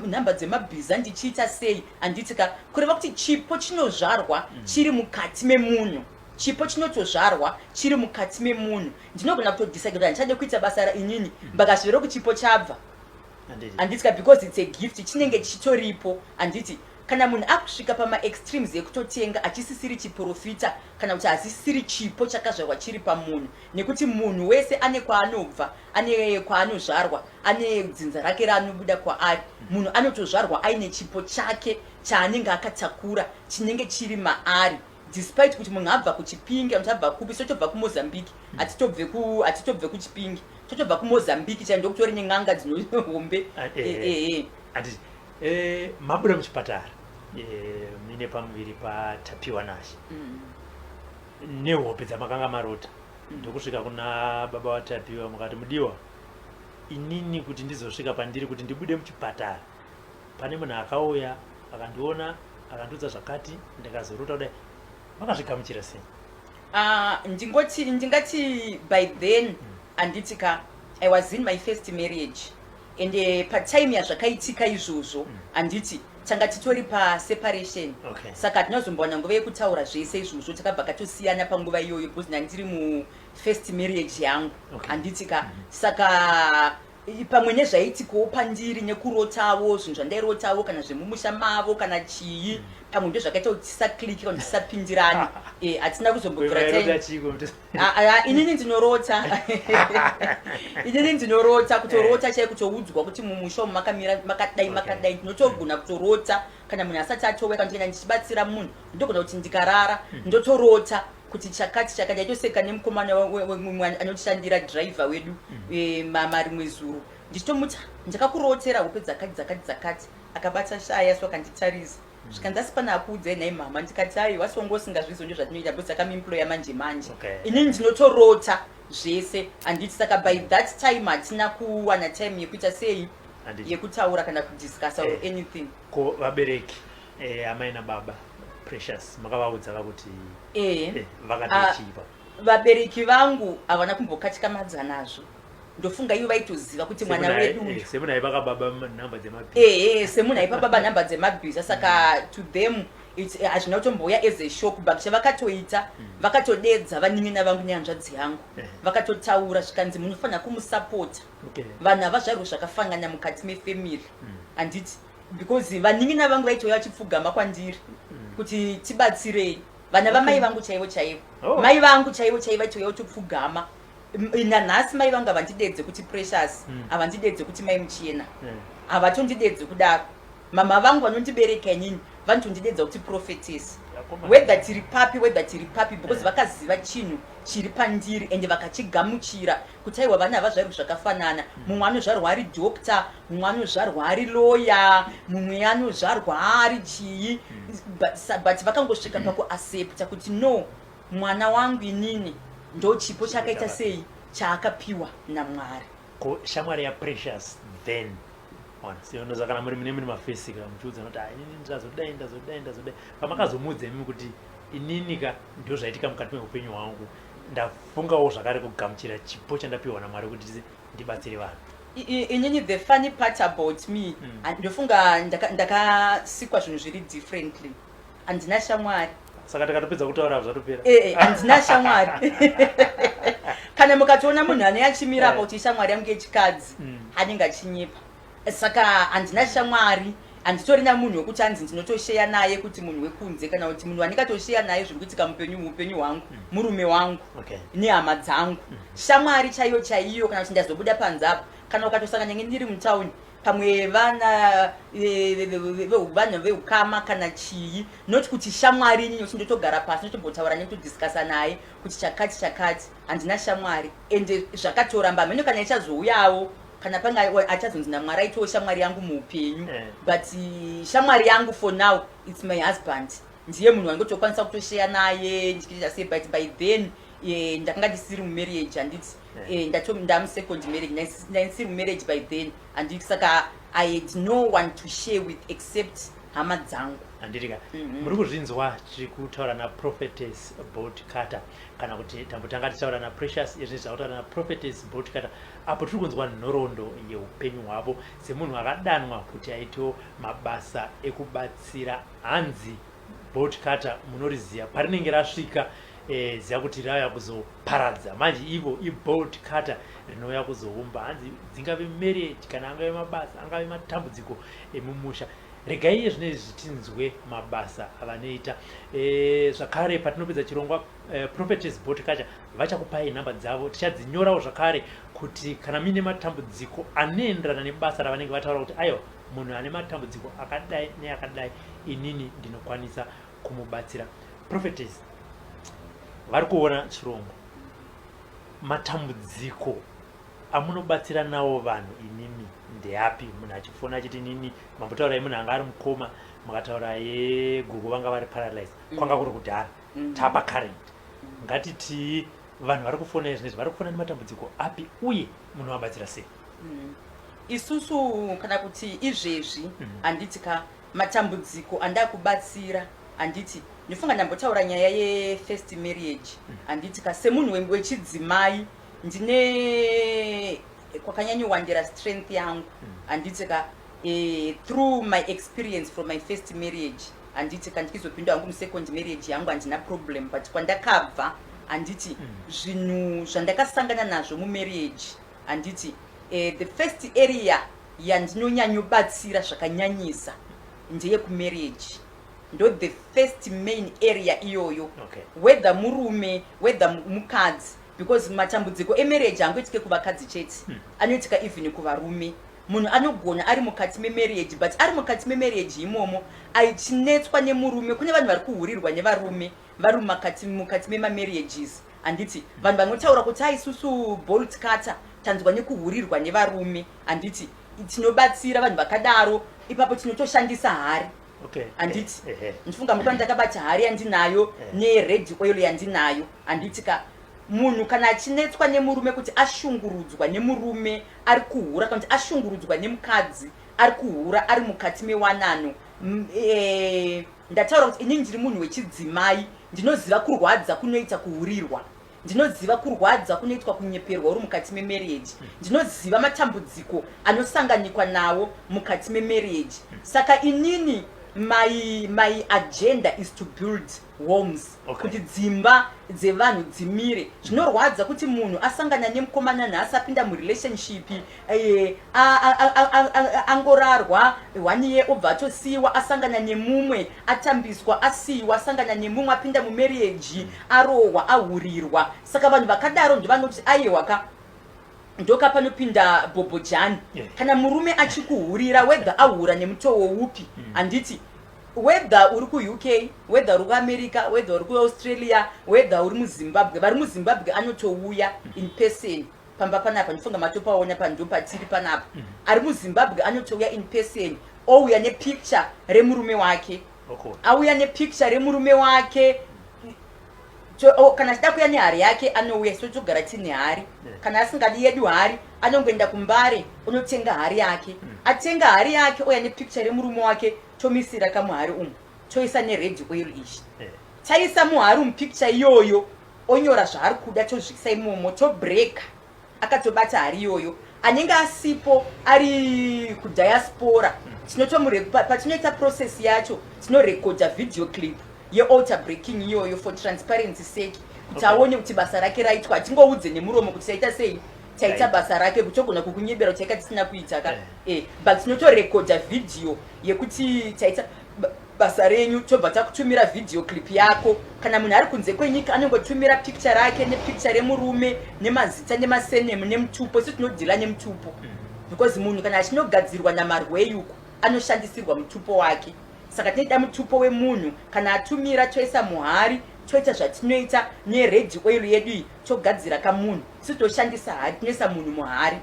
nhamba dzemabhiza ndichiita sei anditika kureva kuti chipo chinozvarwa chiri mukati memunhu chipo chinotozvarwa chiri mukati memunhu ndinogona kutodecide kuti ndichade kuita basa rainini mbakazvivera kuti chipo chabva anditika because it's a gift chinenge chitoripo anditi kana munhu akusvika pamaextremes ekutotenga achisisiri chiprofita kana kuti asisiri chipo chakazvarwa chiri pamunhu nekuti munhu wese ane kwaanobva ane kwaanozvarwa ane dzinza rake raanobuda kwaari munhu anotozvarwa aine chipo chake chaanenge akatakura chinenge chiri maari despite kuti munhu abva kuchipingi amuchabva kupi sotobva kuMozambique atitobve kuchipingi totobva kuMozambique chaendo kutori nen'anga dzinohombe mabuda muchipatara mine pamuviri patapiwa nashi nehope dzamakanga marota ndokusvika kuna baba watapiwa mukati mudiwa inini kuti ndizosvika pandiri kuti ndibude muchipatara pane munhu akauya akandiona akandiudza zvakati ndikazorota kudai makazvigamuchira sei? Ndingati by then anditika I was in my first marriage and patime yazvakaitika izvozvo anditi tanga titori paseparation saka tinozombona nguva yekutaura zvese izvozvo takabva katosiyana panguva iyoyo because ndandiri mufirst marriage yangu anditika saka pamwe nezvaitikawo pandiri nekurotawo zvinhu zvandairotawo kana zvemumusha mavo kana chii pamwe ndo zvakaita kuti tisakliki kana tisapindirani hatina kuzombobvira inini ndinorota inini ndinorota kutorota chai kutoudzwa kuti mumusha umu makamira makadai ndinotogona kutorota kana munhu asati atoweka ndikaenda ndichibatsira munhu ndogona kuti ndikarara ndotorota kuti chakati yaitoseka nemukomana anotishandira driver wedu marimwe zuru ndichitomuta ndakakurotera hope dzakati akabata shaya so akanditarisa zvikandasi pana akuudza nhai mama ndikati ai wasongosingazvizo ndo zvatinoita because akamimploya manje inini ndinotorota zvese anditi saka by that time hatina kuwana time yekuita sei yekutaura kana kudiscuss or anything. Ko vabereki amai nababa Precious makavaudza kuti vakatichipa vabereki vangu havana kumbokatika madzanazvo ndofunga ivo vaitoziva kuti mwana wedu semunhu aipa baba nhamba dzemabhiza semunhu aipa baba nhamba dzemabhiza saka to them hazvina kutombouya as a shock but chavakatoita vakatodedza vanin'ina vangu nehanzvadzi yangu vakatotaura zvikanzi munofanira kumusapota vanhu havazvarwo zvakafanana mukati mefamily handiti because vanin'ina vangu vaitouya vachipfugama kwandiri kuti tibatsirei vana vamai vangu chaivo mai vangu chaivo vaitouya vachipfugama nanhasi mai vangu havandidedze kuti Precious havandidedze kuti mai muchena havatondidedze kudaro mama vangu vanondibereka inini vanotondidedza kuti Prophetess whether tiri papi because vakaziva chinhu chiri pandiri ende vakachigamuchira kuti aiwa vana havazvarwi zvakafanana mumwe anozvarwa ari doctor mumwe anozvarwa ari lawyer mumwe anozvarwa ari chii but vakangosvika pakuaccepta kuti no mwana wangu inini ndo chipo chakaita sei chaakapiwa naMwari. Ko shamwari yaPrecious then sionoza kana muri mune mafesika muchiudza kuti inini ndazodai pamakazomudza imi kuti ininika ndio zvaitika mukati meupenyu hwangu. Ndafungawo zvakare kugamuchira chipo chandapiwa naMwari kuti ndibatsire vanhu. Inini the funny part about me, ndofunga ndakasikwa zvinhu zviri differently. Handina shamwari. Saka takatopedza kutaura zvatopera. Handina shamwari. Kana mukatoona munhu ane achimira apa kuti shamwari yangu yechikadzi anenge achinyepa. Saka handina shamwari. Handitorina munhu wekuti hanzi ndinotosheya naye kuti munhu wekunze kana kuti munhu andikatosheya naye zviri kuitika muupenyu hwangu, murume wangu nehama dzangu. Shamwari chaiyo kana kuti ndazobuda panze apo kana ukatosangana ndiri mutauni pamwe vana veukama kana chii, noti kuti shamwari inini kuti ndotogara pasi ndotombotaura nekutodhiskasa naye kuti chakati. Handina shamwari ende zvakatoramba mheno kana ichazouyawo kana panga achazonzi naMwari aitawo shamwari yangu muupenyu. But shamwari yangu for now it's my husband. Ndiye munhu wandotokwanisa kutosheya naye ndichiita sei, but by then ndakanga ndisiri mumarriage handiti. Ndam second marriage, ndisiri mumarriage by then handiti. Saka I had no one to share with except hama dzangu. Handitika muri kuzvinzwa tiri kutaura naProphetess Boltcutter kana kuti tambotanga tichitaura naPrecious, izvi zvataura naProphetess Boltcutter. Apo tiri kunzwa nhoroondo yeupenyu hwavo semunhu akadanwa kuti aitewo mabasa ekubatsira. Hanzi Boltcutter munoriziva parinenge rasvika, ziva kuti rauya kuzoparadza. Manje ivo iBoltcutter rinouya kuzoumba. Hanzi dzingave marriage kana angave mabasa angave matambudziko emumusha. Regai zvinezvi zvitinzwe mabasa avanoita. Zvakare patinopedza chirongwa Prophetess Boltcutter vachakupai nhamba dzavo, tichadzinyorawo zvakare kuti kana mine matambudziko anoenderana nebasa ravanenge vataura kuti aiwa munhu ane matambudziko akadai neakadai inini ndinokwanisa kumubatsira. Prophetess, vari kuona chirongwa, matambudziko amunobatsira nawo vanhu inini ndeapi? Munhu achifona achiti nini mambotaura munhu anga ari mukoma, mukataura yegugu vanga vari paralyzed, kwanga kuri kudhara, tapa current. Ngatiti vanhu vari kufona izvinezvi vari kufona nematambudziko api uye munhu wabatsira sei? Isusu kana kuti izvezvi handiti ka matambudziko andakubatsira handiti. Ndifunga ndambotaura nyaya ye-first marriage handiti ka semunhu wechidzimai ndine kwakanyanyowandira strength yangu handiti ka through my experience from my first marriage handiti ka ndikizopinda hangu second marriage yangu handina problem, but kwandakabva handiti zvinhu zvandakasangana nazvo mumarriage handiti the first area yandinonyanyobatsira zvakanyanyisa ndeye kumarriage. Ndo the first main area iyoyo, whether murume whether mukadzi, because matambudziko emarriage angoitike kuvakadzi chete, anoitika even kuvarume. Munhu anogona ari mukati memarriage, but ari mukati memarriage imomo aichinetswa nemurume. Kune vanhu vari kuhurirwa nevarume vari mukati memamarriages handiti. Vanhu vanotaura kuti isusu Boltcutter tanzwa nekuhurirwa nevarume handiti, tinobatsira vanhu vakadaro, ipapo tinotoshandisa hari handiti. Ndifunga muto ndakabata hari yandinayo nered oil yandinayo handiti ka munhu kana achinetswa nemurume kuti ashungurudzwa nemurume ari kuhura kana kuti ashungurudzwa nemukadzi ari kuhura ari mukati mewanano. Ndataura kuti inini ndiri munhu wechidzimai, ndinoziva kurwadza kunoita kuhurirwa, ndinoziva kurwadza kunoitwa kunyeperwa uri mukati memarriage, ndinoziva matambudziko anosanganikwa nawo mukati memarriage. Saka inini my agenda is to build homes, kuti dzimba dzevanhu dzimire. Zvinorwadza kuti munhu asangana nemukomana nhasi apinda murelationship angorarwa 1 year obva atosiyiwa, asangana nemumwe atambiswa asiyiwa, asangana nemumwe apinda mumarriage arohwa ahurirwa. Saka vanhu vakadaro ndivanoti aiwa ka ndoka panopinda bhobhojani. Kana murume achikuhurira whether ahura nemutoo upi handiti, whether uri kuUK, whether uri kuAmerica, whether uri kuAustralia, whether uri muZimbabwe, vari muZimbabwe anotouya in person pamba panapa. Ndifunga matopaona pando patiri panapa. Ari muZimbabwe anotouya in person, ouya nepicture remurume wake, auya nepicture remurume wake. Kana achida kuya nehari yake anouya, so togara tine hari. Kana asingadi yedu hari anongoenda kumbare unotenga hari yake, atenga hari yake ouya nepicture remurume wake, tomisira kamuhari toisa nered oil ishi. taisa muhari mupicture iyoyo onyora zvaari kuda tozvikisa imomo tobreaka akatobata hari iyoyo anenge asipo ari kudiaspora patinoita process yacho tinorekodha video clip yealter breaking iyoyo for transparency sake kuti aone kuti basa rake raitwa atingoudze nemuromo kuti taita sei taita basa rake kutogona kukunyebera kuti taika tisina kuita ka but tinotorekodha video yekuti taita basa renyu tobva takutumira video clip yako kana munhu ari kunze kwenyika anongotumira picture rake nepicture remurume nemazita nemasenemu nemutupo isu tinodhila nemutupo because munhu kana achinogadzirwa namarwei uku anoshandisirwa mutupo wake saka tinoita mutupo wemunhu kana atumira toisa muhari toita zvatinoita nered oil yedu iyi togadzira kamunhu isu toshandisa hari tinoisa munhu muhari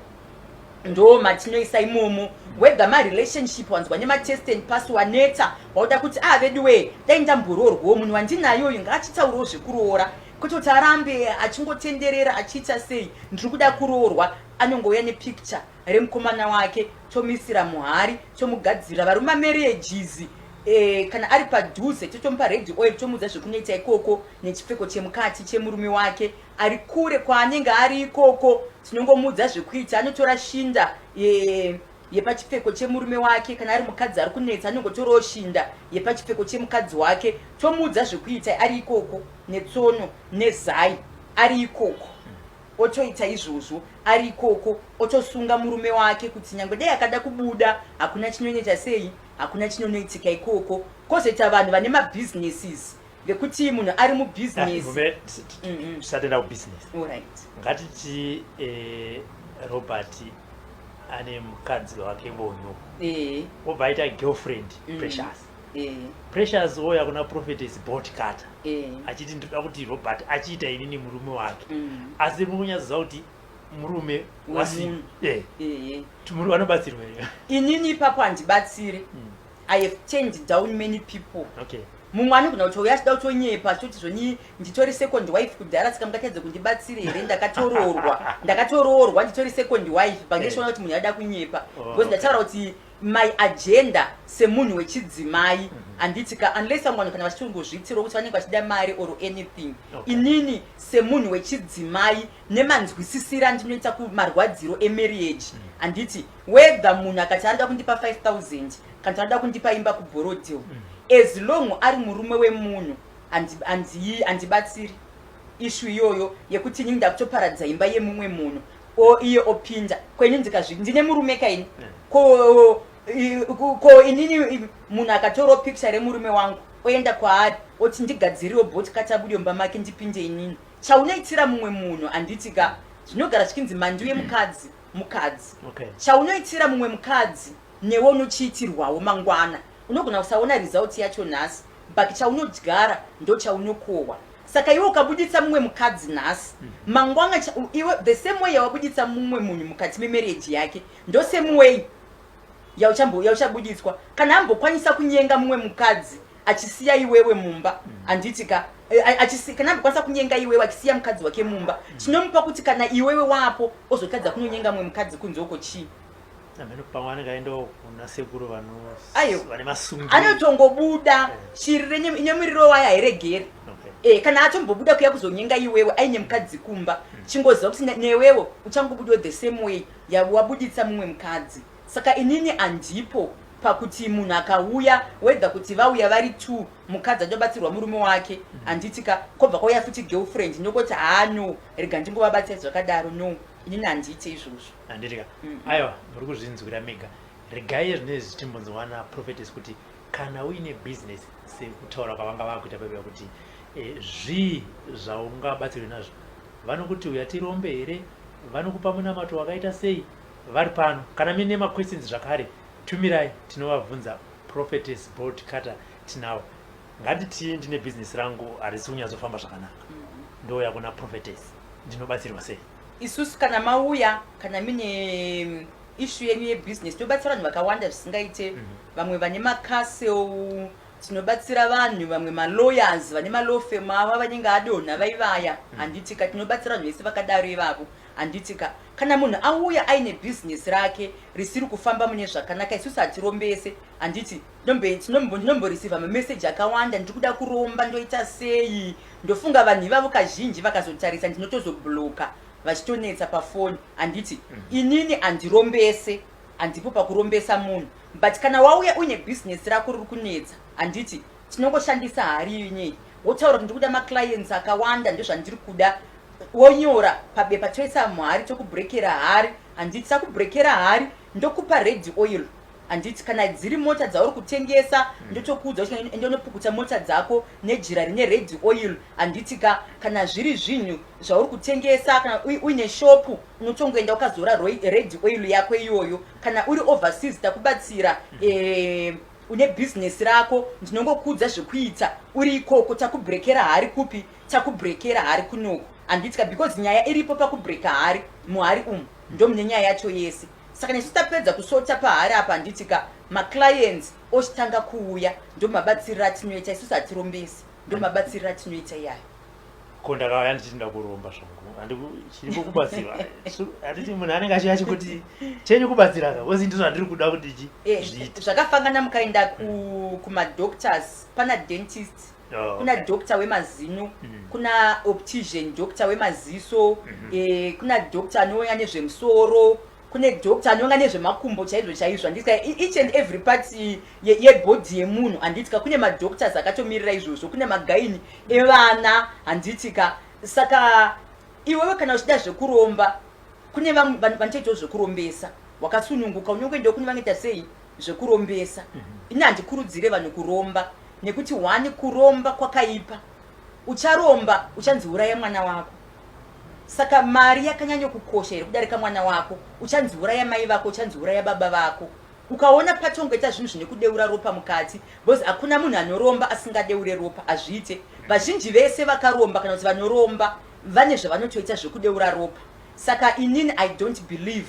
ndo matinoisa imomo wega marelationship wanzwa nematest and pass waneta wauda kuti vedu we dai ndambororwawo munhu wandinayo ngaachitaurawo zvekuroora kuti kuti arambe achingotenderera achiita sei ndiri kuda kuroorwa anongouya nepicture remukomana wake tomisira muhari tomugadzira vari mamarriages kana ari padhuze totomupa red oil tomuudza zvekunoita ikoko nechipfeko chemukati chemurume wake ari kure kwaanenge ari ikoko tinongomuudza zvekuita anotora shinda yepachipfeko chemurume wake kana ari mukadzi ari kunetsa anongotorawo shinda yepachipfeko chemukadzi wake tomuudza zvekuita ari ikoko netsono nezai ari ikoko otoita izvozvo ari ikoko otosunga murume wake kuti nyangwe dai akada kubuda hakuna chinoita sei hakuna chinonoitika ikoko kozoita vanhu vane mabusinesses vekuti munhu ari mubusiness tisatenda kubusiness alright ngatiti Robert ane mukadzi wake vonyo obva aita girlfriend Precious Precious oya kuna Prophetess Boltcutter achiti ndoda kuti Robert achiita inini murume wake asi munonyaziva kuti murume wasi tumuru anobatsirwa inini ipapo handibatsire I have turned down many people mumwe anogona kutouya achida kutonyepa toti zvoni nditori second wife kudhara saka mungatedze kundibatsire here ndakatoroorwa nditori second wife pangeshaona kuti munhu ada kunyepa because ndataura kuti my agenda semunhu wechidzimai handitika unless amwe kana vachitongozvitira kuti vanenge vachida mari or anything inini semunhu wechidzimai nemanzwisisira ndinoita kumarwadziro emarriage handiti whether munhu akati arida kundipa 5,000 kana arida kundipa imba kuborodil as long ari murume wemunhu handibatsiri ishu iyoyo yekuti inini ndakutoparadza imba yemumwe munhu iye opinda kwenyu ndine murume kaini ko inini munhu akatora picture remurume wangu oenda kwaari oti ndigadziriwo Boltcutter abude mumba make ndipinde inini chaunoitira mumwe munhu handitika zvinogara zvichinzi mandi yemukadzi chaunoitira mumwe mukadzi newe unochiitirwawo mangwana unogona kusaona result yacho nhasi but chaunodyara ndo chaunokohwa saka iwe ukabuditsa mumwe mukadzi nhasi mangwana iwe the same way yawabuditsa mumwe munhu mukati memarriage yake ndo same way yauchabuditswa kana ambokwanisa kunyenga mumwe mukadzi achisiya iwewe mumba handitika kana ambokwanisa kunyenga iwewe achisiya mukadzi wake mumba chinomupa kuti kana iwewe wapo ozotadza kunonyenga mumwe mukadzi kunzoko chii anotongobuda shiri ine muriro wayo hairegeri kana atombobuda kuya kuzonyenga iwewe aine mukadzi kumba chingoziva kuti newewo uchangobudawo the same way wabuditsa mumwe mukadzi saka inini handipo pakuti munhu akauya whether kuti vauya vari 2 mukadzi atobatsirwa murume wake handitika kobva kwauya futi girlfriend nokoti no rega ndingovabatsira zvakadaro no inini handiite izvozvo handitika aiwa muri kuzvinzwira mega regai zvine zvichimbonzwana Prophetess kuti kana uine business sekutaura kwavanga vakuita pepera kuti zvii zvaungabatsirwe nazvo vanokuti uya tirombe here vanokupa munamato wakaita sei vari pano kana mine maquestions zvakare tumirai tinovabvunza Prophetess Boltcutter tinavo ngatiti ndine business rangu harisi kunyazofamba zvakanaka ndouya kuna Prophetess ndinobatsirwa sei isusu kana mauya kana mine issue yenyu yebusiness tinobatsira vanhu vakawanda zvisingaite vamwe vane macastle tinobatsira vanhu vamwe malawyers vane malaw firm ava vanenge adonha vaivaya handitika tinobatsira vanhu vese vakadaro ivavo handitika kana munhu auya aine business rake risiri kufamba mune zvakanaka isusu hatirombese handiti tinomboreceiva mameseji akawanda ndiri kuda kuromba ndoita sei ndofunga vanhu ivavo kazhinji vakazotarisa ndinotozobloka vachitonetsa pafoni handiti inini handirombese handipo pakurombesa munhu but kana wauya uine business rako riri kunetsa handiti tinongoshandisa hari inyei wotaura kuti ndiri kuda maclients akawanda ndozvandiri kuda wonyora pabepa toisa mhari tokubrekera hari handiti sakubrekera hari ndokupa red oil handiti kana dziri mota dzauri kutengesa ndotokuudza kuti ndonopukuta mota dzako nejira rine red oil handiti kana zviri zvinhu zvauri kutengesa kana uine shopu unotongoenda ukazora red oil yako iyoyo kana uri overseas takubatsira une business rako ndinongokuudza zvekuita uri ikoko takubrekera hari kupi takubrekera hari kunoko handitika because nyaya iripo pakubreka hari muhari ndo mune nyaya yacho yese saka nesu tapedza kusota pahari apa handitika maclients ochitanga kuuya ndo mabatsiriro atinoita isusu hatirombesi ndo mabatsiriro atinoita iyayo ko ndakauya ndichida kuromba zvangu chiri kukubatsira handiti munhu anenge achiyachi kuti chenyu kubatsira kozi ndizvo handiri kuda kuti zviite zvakafangana mukaenda kumadoctors pana dentist kuna doctor wemazino kuna optician doctor wemaziso kuna doctor anouya nezvemusoro kune doctor anouya nezvemakumbo chaizvo handiti each and every part yebhodhi yemunhu handiti kune madoctors akatomirira izvozvo kune magaini evana handiti saka iwewe kana uchida zvekuromba kune vanhu vanotoitawo zvekurombesa wakasununguka unongoendawo kune vanoita sei zvekurombesa ini handikurudzire vanhu kuromba nekuti wani kuromba kwakaipa ucharomba uchanziuraya mwana wako saka mari yakanyanya kukosha iri kudarika mwana wako uchanziuraya mai vako uchanziuraya baba vako ukaona patongoita zvinhu zvine kudeura ropa mukati because hakuna munhu anoromba asingadeure ropa azviite vazhinji vese vakaromba kana kuti vanoromba vane zvavanotoita zvekudeura ropa saka inini I don't believe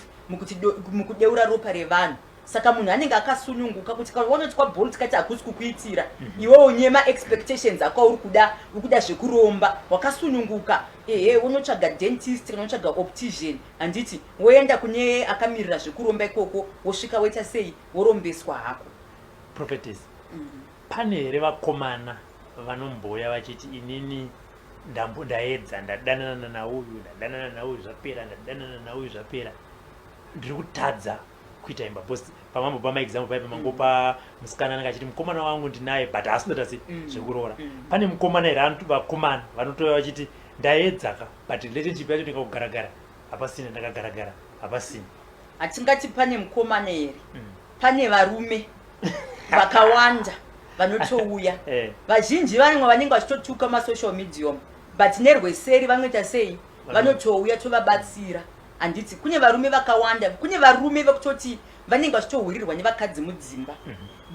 mukudeura ropa revanhu saka munhu anenge akasununguka kuti kaunoti kwaBolt kati hakusi kukuitira iwewo nyema expectations ako uri kuda zvekuromba wakasununguka unotsvaga dentist kana unotsvaga optician handiti woenda kune akamirira zvekuromba ikoko wosvika woita sei worombeswa hako. Prophetess, pane here vakomana vanomboya vachiti inini ndaedza ndadanana nauyu zvapera ndiri kutadza kuita imba because pamambopa maexample paipa mangopa musikana anenge achiti mukomana wangu ndinaye but haasinoita sei zvekuroora pane mukomana here vakomana vanotoya vachiti ndaedzaka but relationship yacho ndingakugaragara hapasina ndakagaragara hapasina hatingati pane mukomana here pane varume vakawanda vanotouya vazhinji vanwe vanenge vachitotuka masocial medium but nerweseri vanoita sei vanotouya tovabatsira handiti kune varume vakawanda kune varume vekutoti vanenge vachitohurirwa nevakadzi mudzimba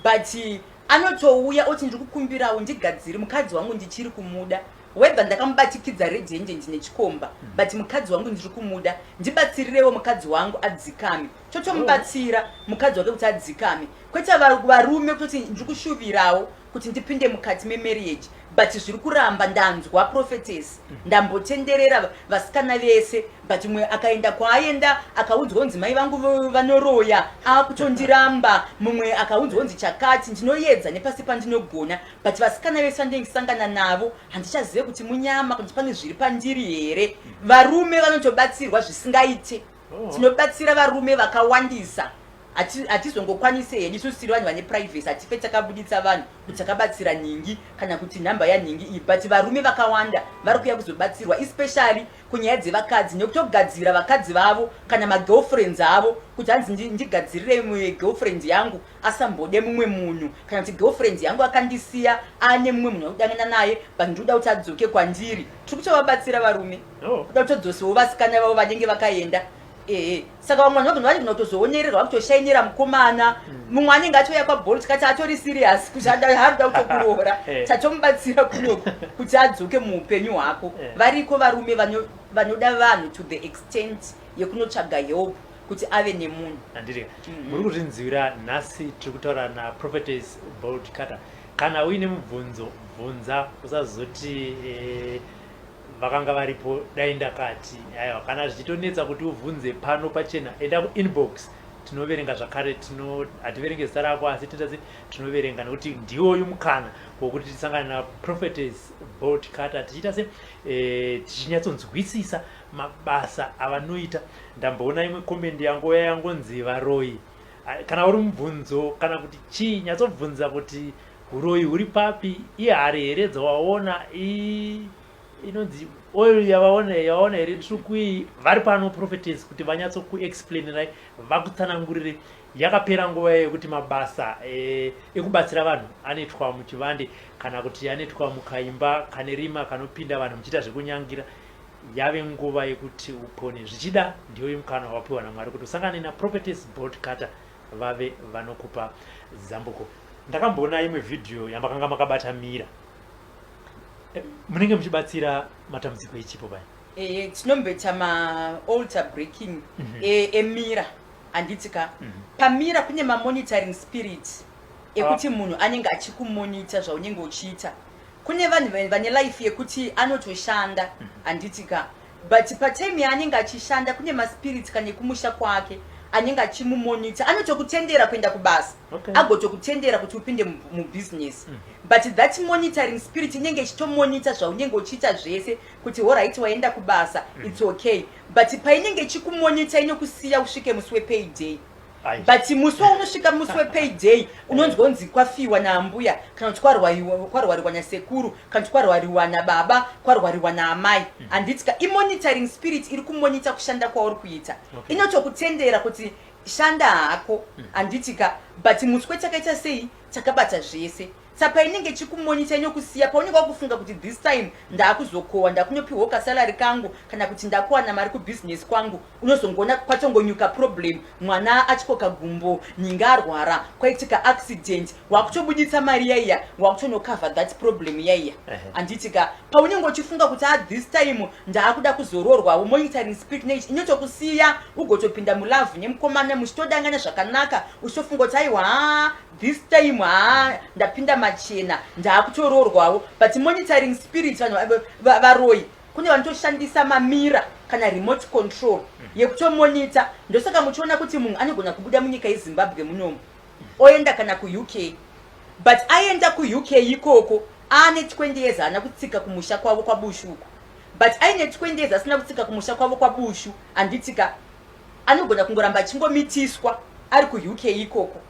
but anotouya oti ndiri kukumbirawo ndigadziri mukadzi wangu ndichiri kumuda webva ndakamubatikidza redhenje ndine chikomba but mukadzi wangu ndiri kumuda ndibatsirirewo mukadzi wangu adzikame totomubatsira mukadzi wake kuti adzikame kwete varume kutoti ndiri kushuvirawo kuti ndipinde mukati memarriage but zviri kuramba ndanzwa Prophetess ndambotenderera vasikana vese but mwe akaenda kwaaenda akaunzwa kunzi mai vangu vanoroya akutondiramba mumwe akaunzwa kunzi chakati ndinoyedza nepasi pandinogona but vasikana vese vandingisangana navo handichazive kuti munyama kuti pane zviri pandiri here varume vanotobatsirwa zvisingaite tinobatsira varume vakawandisa hatizongokwanise hedi tusiri vanhu vane privacy hatife takabuditsa vanhu kuti takabatsira ningi kana kuti nhamba yaningi iyi but varume vakawanda vari kuuya kuzobatsirwa especially kunyaya dzevakadzi nekutogadzira vakadzi vavo kana magirlfriends avo kuti hanzi ndigadzirire mumwe girlfriend yangu asambode mumwe munhu kana kuti girlfriend yangu akandisiya ane mumwe munhu akudangana naye but ndiri kuda kuti adzoke kwandiri tiri kutovabatsira varume kuda kutodzosewo vasikana vavo vanenge vakaenda saka vamwe vanhu vanogona kutozoonererwa kutoshainira mukomana mumwe anenge atoya kwaBolt kati atori serious kuti haruda kutokuroora tatomubatsira kunoko kuti adzoke muupenyu hwako variko varume vanoda vanhu to the extent yekunotsvaga help kuti ave nemunhu handiri muri kutinzwira nhasi tiri kutaura naProphetess Boltcutter kana uine mubvunzo bvunza usazoti vakanga varipo dai ndakati aiwa kana zvichitonetsa kuti uvhunze pano pachena enda kuinbox tinoverenga zvakare hativerenge zita rako asi tinoverenga nekuti ndiwoyu mukana wokuti tisangane naProphetess Boltcutter tichiita tichinyatsonzwisisa mabasa avanoita. Ndamboona imwe comment yangu yangonzi varoi kana uri mubvunzo kana kuti chii nyatsobvunza kuti uroi huri papi iye hari here dzawaona inonzi oil yavaona here tsvuku iyi vari pano Prophetess kuti vanyatsokuexplainirai vakutsanangurire. Yakapera nguva yekuti mabasa ekubatsira vanhu anoitwa muchivande kana kuti anoitwa mukaimba kane rima kanopinda vanhu muchiita zvekunyangira. Yave nguva yekuti upone zvichida ndiyo mukana wapiwa naMwari kuti usangane naProphetess Boltcutter vave vanokupa zambuko. Ndakamboona imwe video yamakanga makabata mira. Munenge muchibatsira matambudziko echipo pai? Tinombeta ma-altar breaking emira handitika. Pamira kune ma-monitoring spirit ekuti munhu anenge achikumonita zvaunenge uchiita. Kune vanhu vane life yekuti anotoshanda handitika. But patime yaanenge achishanda kune ma-spirit kane kumusha kwake anenge achimumonita anotokutendera kuenda kubasa agotokutendera kuti upinde mubusiness. But that monitoring spirit inenge ichitomonita zvaunenge uchiita zvese kuti alright waenda kubasa it's okay. But painenge ichikumonita inokusiya usvike musi wepayday. But musi unosvika musi wepayday unonzonzi kwafiwa naambuya kana kuti kwarwariwa nasekuru kana kuti kwarwariwa nababa kwarwariwa naamai. Handitika imonitoring spirit iri kumonita kushanda kwauri kuita inotokutendera kuti shanda hako handitika. But musi kwetakaita sei takabata zvese. Saka inenge chikumonita inokusiya paunenge wakufunga kuti this time ndakuzokowa ndakunopiwa kasalari kangu kana kuti ndakuwana mari kubusiness kwangu unozongona kwatongonyuka problem mwana achikoka gumbo ninga arwara kwaitika accident wakutobuditsa mari yaiya wakutonocover that problem yaiya. Handitika paunenge uchifunga kuti this time ndakuda kuzororwa monitoring spirit inotokusiya ugotopinda mulove nemukomana muchitodangana zvakanaka uchifunga kuti aiwa this time ndapinda machena ndakutororwawo. But monitoring spirit varoi kune vanotoshandisa mamira kana remote control yekutomonita. Ndosaka muchiona kuti munhu anogona kubuda munyika yeZimbabwe munomu oenda kana kuUK. But aenda kuUK ikoko ane 20 years haana kutsika kumusha kwavo kwabushu uko. But aine 20 years asina kutsika kumusha kwavo kwabushu handitika anogona kungoramba achingomitiswa ari kuUK ikoko.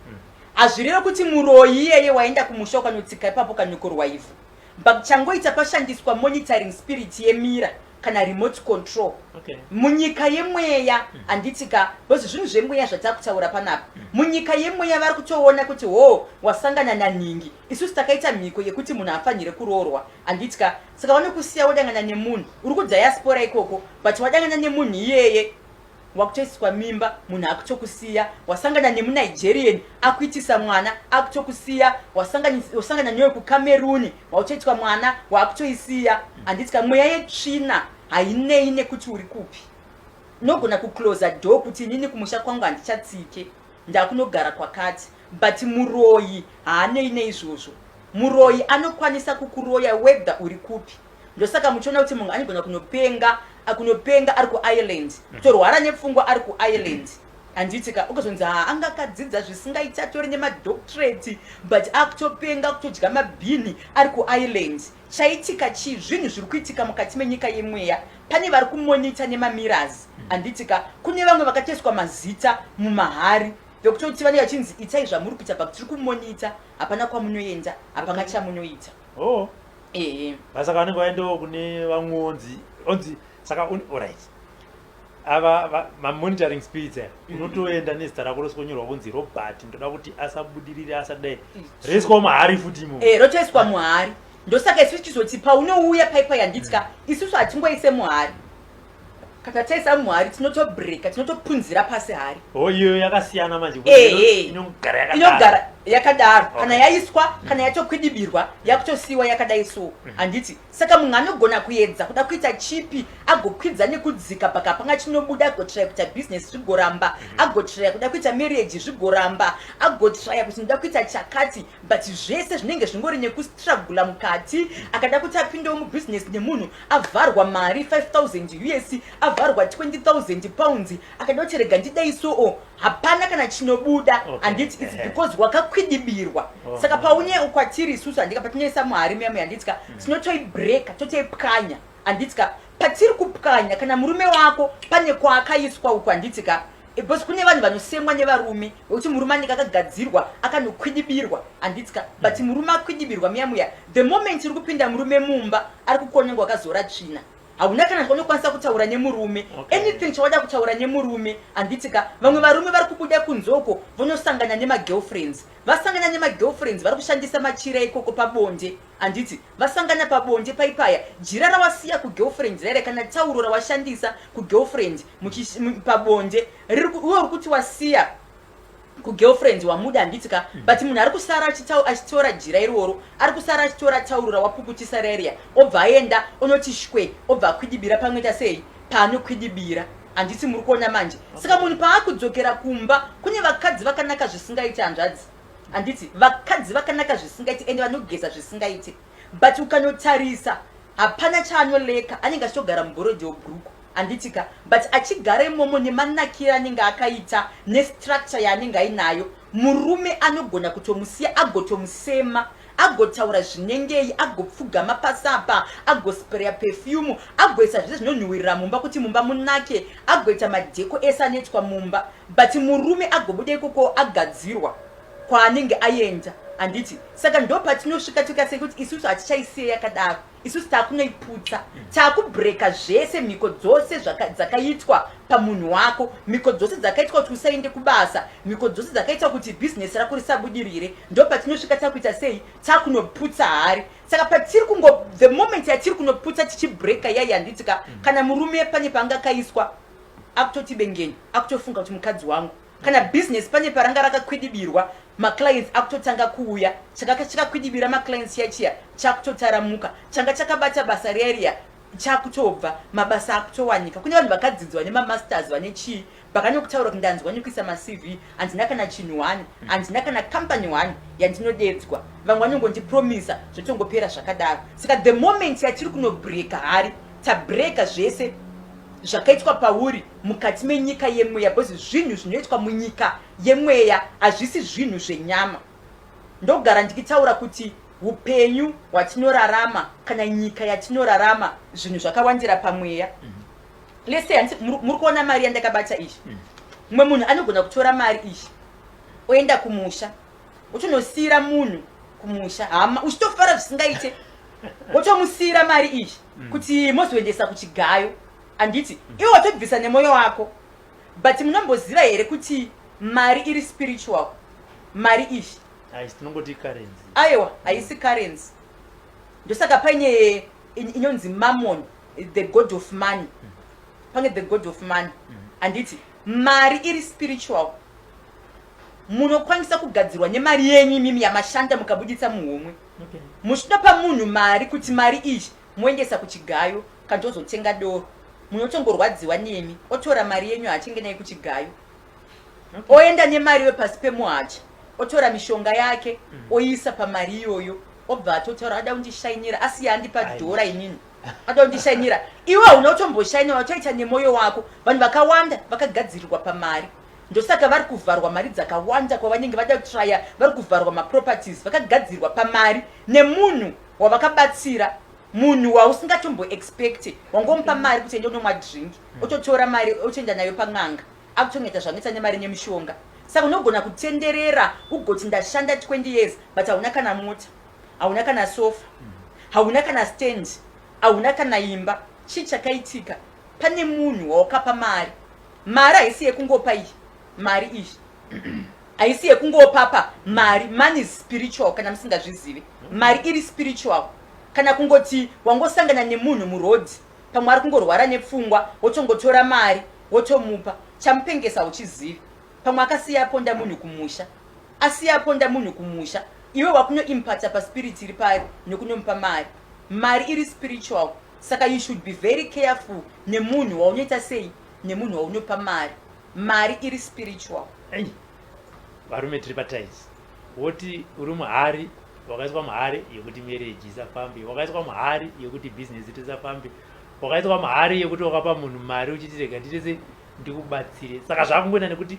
Hazvireva kuti muroi iyeye waenda kumusha ukanotsika ipapo kanyokorwa ivhu. But changoita pashandiswa monitoring spirit yemira kana remote control munyika yemweya handitika. Bose zvinhu zvemweya zvatakutaura panapa munyika yemweya vari kutoona kuti wasangana naningi isusu takaita mhiko yekuti munhu afanire kuroorwa handitika. Saka vanokusiya wadangana nemunhu uri kudiaspora ikoko but wadangana nemunhu iyeye wakutoiswa mimba munhu akutokusiya. Wasangana nemuNigerian akuitisa mwana akutokusiya. Wasangana newe kuCameroon wakutoitwa mwana wakutoisiya. Handitika mweya yetsvina hainei nekuti uri kupi. Nogona kuclose door kuti inini kumusha kwangu handichatsike ndakunogara kwakati. But muroi haanei neizvozvo. Muroi anokwanisa kukuroya whether uri kupi. Ndosaka muchiona kuti munhu anogona kunopenga ari kuIreland kutorwara nepfungwa ari kuIreland. Handitika ukazonzi angakadzidza zvisingaita atori nemadoctorate but akutopenga kutodya mabhini ari kuIreland. Chaitika chii? Zvinhu zviri kuitika mukati menyika yemweya. Pane vari kumonita nemamiras. Handitika kune vamwe vakatoiswa mazita mumahari vekutoti vanenge vachinzi itai zvamuri kuita but tiri kumonita hapana kwamunoenda hapana chamunoita. Saka vanenge vaendawo kune vamwe onzi saka alright ava mamonitoring spirits unotoenda nezita rako rosikonyorwa kunzi Robert ndoda kuti asabudirire asadai roiswa mahari futi imo rotoiswa muhari. Ndosaka isusu chizoti paunouya paipai handitika isusu hatingoise muhari kana taisa muhari tinotobreka tinotopunzira pasi hari. Iyo yakasiyana manje inogara yakadaro kana yaiswa kana yatokwidibirwa yakutosiiwa yakadai so handiti saka munhu anogona kuedza kuda kuita chipi agokwidza nekudzika pakapanga chinobuda agotraya kuita business zvigoramba agotraya kuda kuita marriage zvigoramba agotraya kuti ndoda kuita chakati but zvese zvinenge zvingori nekustrugula mukati akada kuti apindewo mubusiness nemunhu avharwa mari 5000 US avharwa 20,000 pounds akada kuti rega ndidai so hapana kana chinobuda handiti it's because wakakwidibirwa saka paune ukwatiri isusu handika patinoisa muhari miyamo yanditika tinotoibreaka totoipwanya handitika patiri kupwanya kana murume wako pane kwaakaiswa uku handitika because kune vanhu vanosemwa nevarume vekuti murume anenge akagadzirwa akanokwidibirwa handitika but murume akwidibirwa miyamuya the moment iri kupinda murume mumba ari kukonengwa akazora tsvina hauna kana zvaunokwanisa kutaura nemurume anything chawada kutaura nemurume handitika vamwe varume vari kubuda kunzoko vonosangana nemagirlfriends vasangana nemagirlfriends vari kushandisa machira ikoko pabonde handiti vasangana pabonde paipaya jira rawasiya kugirlfriends rere kana tauro rawashandisa kugirlfriend pabonde uye uri kuti wasiya kugirlfriends wamuda handitika but munhu ari kusara achitora jira iroro ari kusara achitora tauro rawapukutisa reriya obva aenda unoti shwe obva akwidibira pamwe sei paanokwidibira handiti muri kuona manje saka munhu paakudzokera kumba kune vakadzi vakanaka zvisingaiti hanzvadzi handiti vakadzi vakanaka zvisingaiti ende vanogeza zvisingaiti but ukanotarisa hapana chaanoleka anenge achitogara muborodhi webhuruku handitika but achigara imomo nemanakira anenge akaita nestructure yaanenge ainayo murume anogona kutomusiya agotomusema agotaura zvinengei agopfugama pasapa agospreya perfume agoisa zvese zvinonhuhwirira mumba kuti mumba munake agoita madheko ese anoitwa mumba but murume agobuda ikoko agadzirwa kwaanenge aenda handiti saka ndo patinosvika tikasei kuti isusu hatichaisiya yakadaro isusu taakunoiputsa taakubreaka zvese mhiko dzose dzakaitwa pamunhu wako mhiko dzose dzakaitwa kuti usaende kubasa mhiko dzose dzakaitwa kuti bhizinesi rako risabudirire ndo patinosvika takuita sei taakunoputsa hari saka patiri the moment yatiri kunoputsa tichibreaka yai handitika kana murume pane panga kaiswa akutoti bengeni akutofunga kuti mukadzi wangu kana business pane paranga rakakwidibirwa maclients akutotanga kuuya chakakwidibira maclients yachiya chakutotaramuka changa chakabata basa reriya chakutobva mabasa akutowanika kune vanhu vakadzidzwa nemamasters vane chii vakanokutaura kuti ndanzwa nekuisa macv handina kana chinhu 1 handina kana company 1 yandinodedzwa vamwe vanongondipromisa zvotongopera zvakadaro saka the moment yatiri kunobreaka hari tabreaka zvese zvakaitwa pauri mukati menyika yemweya because zvinhu zvinoitwa munyika yemweya hazvisi zvinhu zvenyama ndogara ndikitaura kuti upenyu hwatinorarama kana nyika yatinorarama zvinhu zvakawandira pamweya lese muri kuona mari yandakabata ishi mumwe munhu anogona kutora mari ishi oenda kumusha utonosiyira munhu kumusha hama uchitofara zvisingaite otomusiyira mari ishi kuti mozoendesa kuchigayo handiti iwe watobvisa nemwoyo wako but munomboziva here kuti mari iri spiritual mari ishi tinongoti currency aiwa haisi currency ndosaka paine inonzi mammon the god of money pange the god of money handiti mari iri spiritual munokwanisa kugadzirwa nemari yenyu mimi yamashanda mukabuditsa muhomwe muchida pamunhu mari kuti mari ishi moendesa kuchigayo kandozotenga doro munotongorwadziwa nemi otora mari yenyu achinge naye kuchigayo oenda nemari wepasi pemuhacha otora mishonga yake oisa pamari iyoyo obva atotaura ada undishainira asi yandipa dhora inini ada undishainira iwe unotomboshainira uchaita nemwoyo wako vanhu vakawanda vakagadzirirwa pamari ndosaka vari kuvharwa mari dzakawanda kwavanenge vada kutraya vari kuvharwa maproperties vakagadzirwa pamari nemunhu wavakabatsira munhu wausingatomboexpecte wangomupa mari kuti ende unomwa drink ototora mari otoenda nayo pan'anga akutongoita zvanoita nemari nemishonga saka unogona kutenderera ugoti ndashanda 20 years but hauna kana mota hauna kana sofa hauna kana stand hauna kana imba chii chakaitika pane munhu waukapa mari mari haisi yekungopa iyi mari iyi haisi yekungopapa mari money is spiritual kana musingazvizivi mari iri spiritual kana kungoti wangosangana nemunhu murodhi pamwe ari kungorwara nepfungwa wotongotora mari wotomupa chamupengesa uchizivi pamwe akasiya ponda munhu kumusha asiyaponda munhu kumusha iwe wakunoimpata paspirit iri pari nekunomupa mari iri spiritual. Saka you should be very careful nemunhu waunoita sei nemunhu waunopa mari iri spiritual. Varume tiri patais woti uri muhari wakaiswa muhari yekuti marriage isafambi, wakaiswa muhari yekuti business isafambi, wakaiswa muhari yekuti wakapa munhu mari uchiti rega nditese ndikubatsire. Saka zvakungoenda nekuti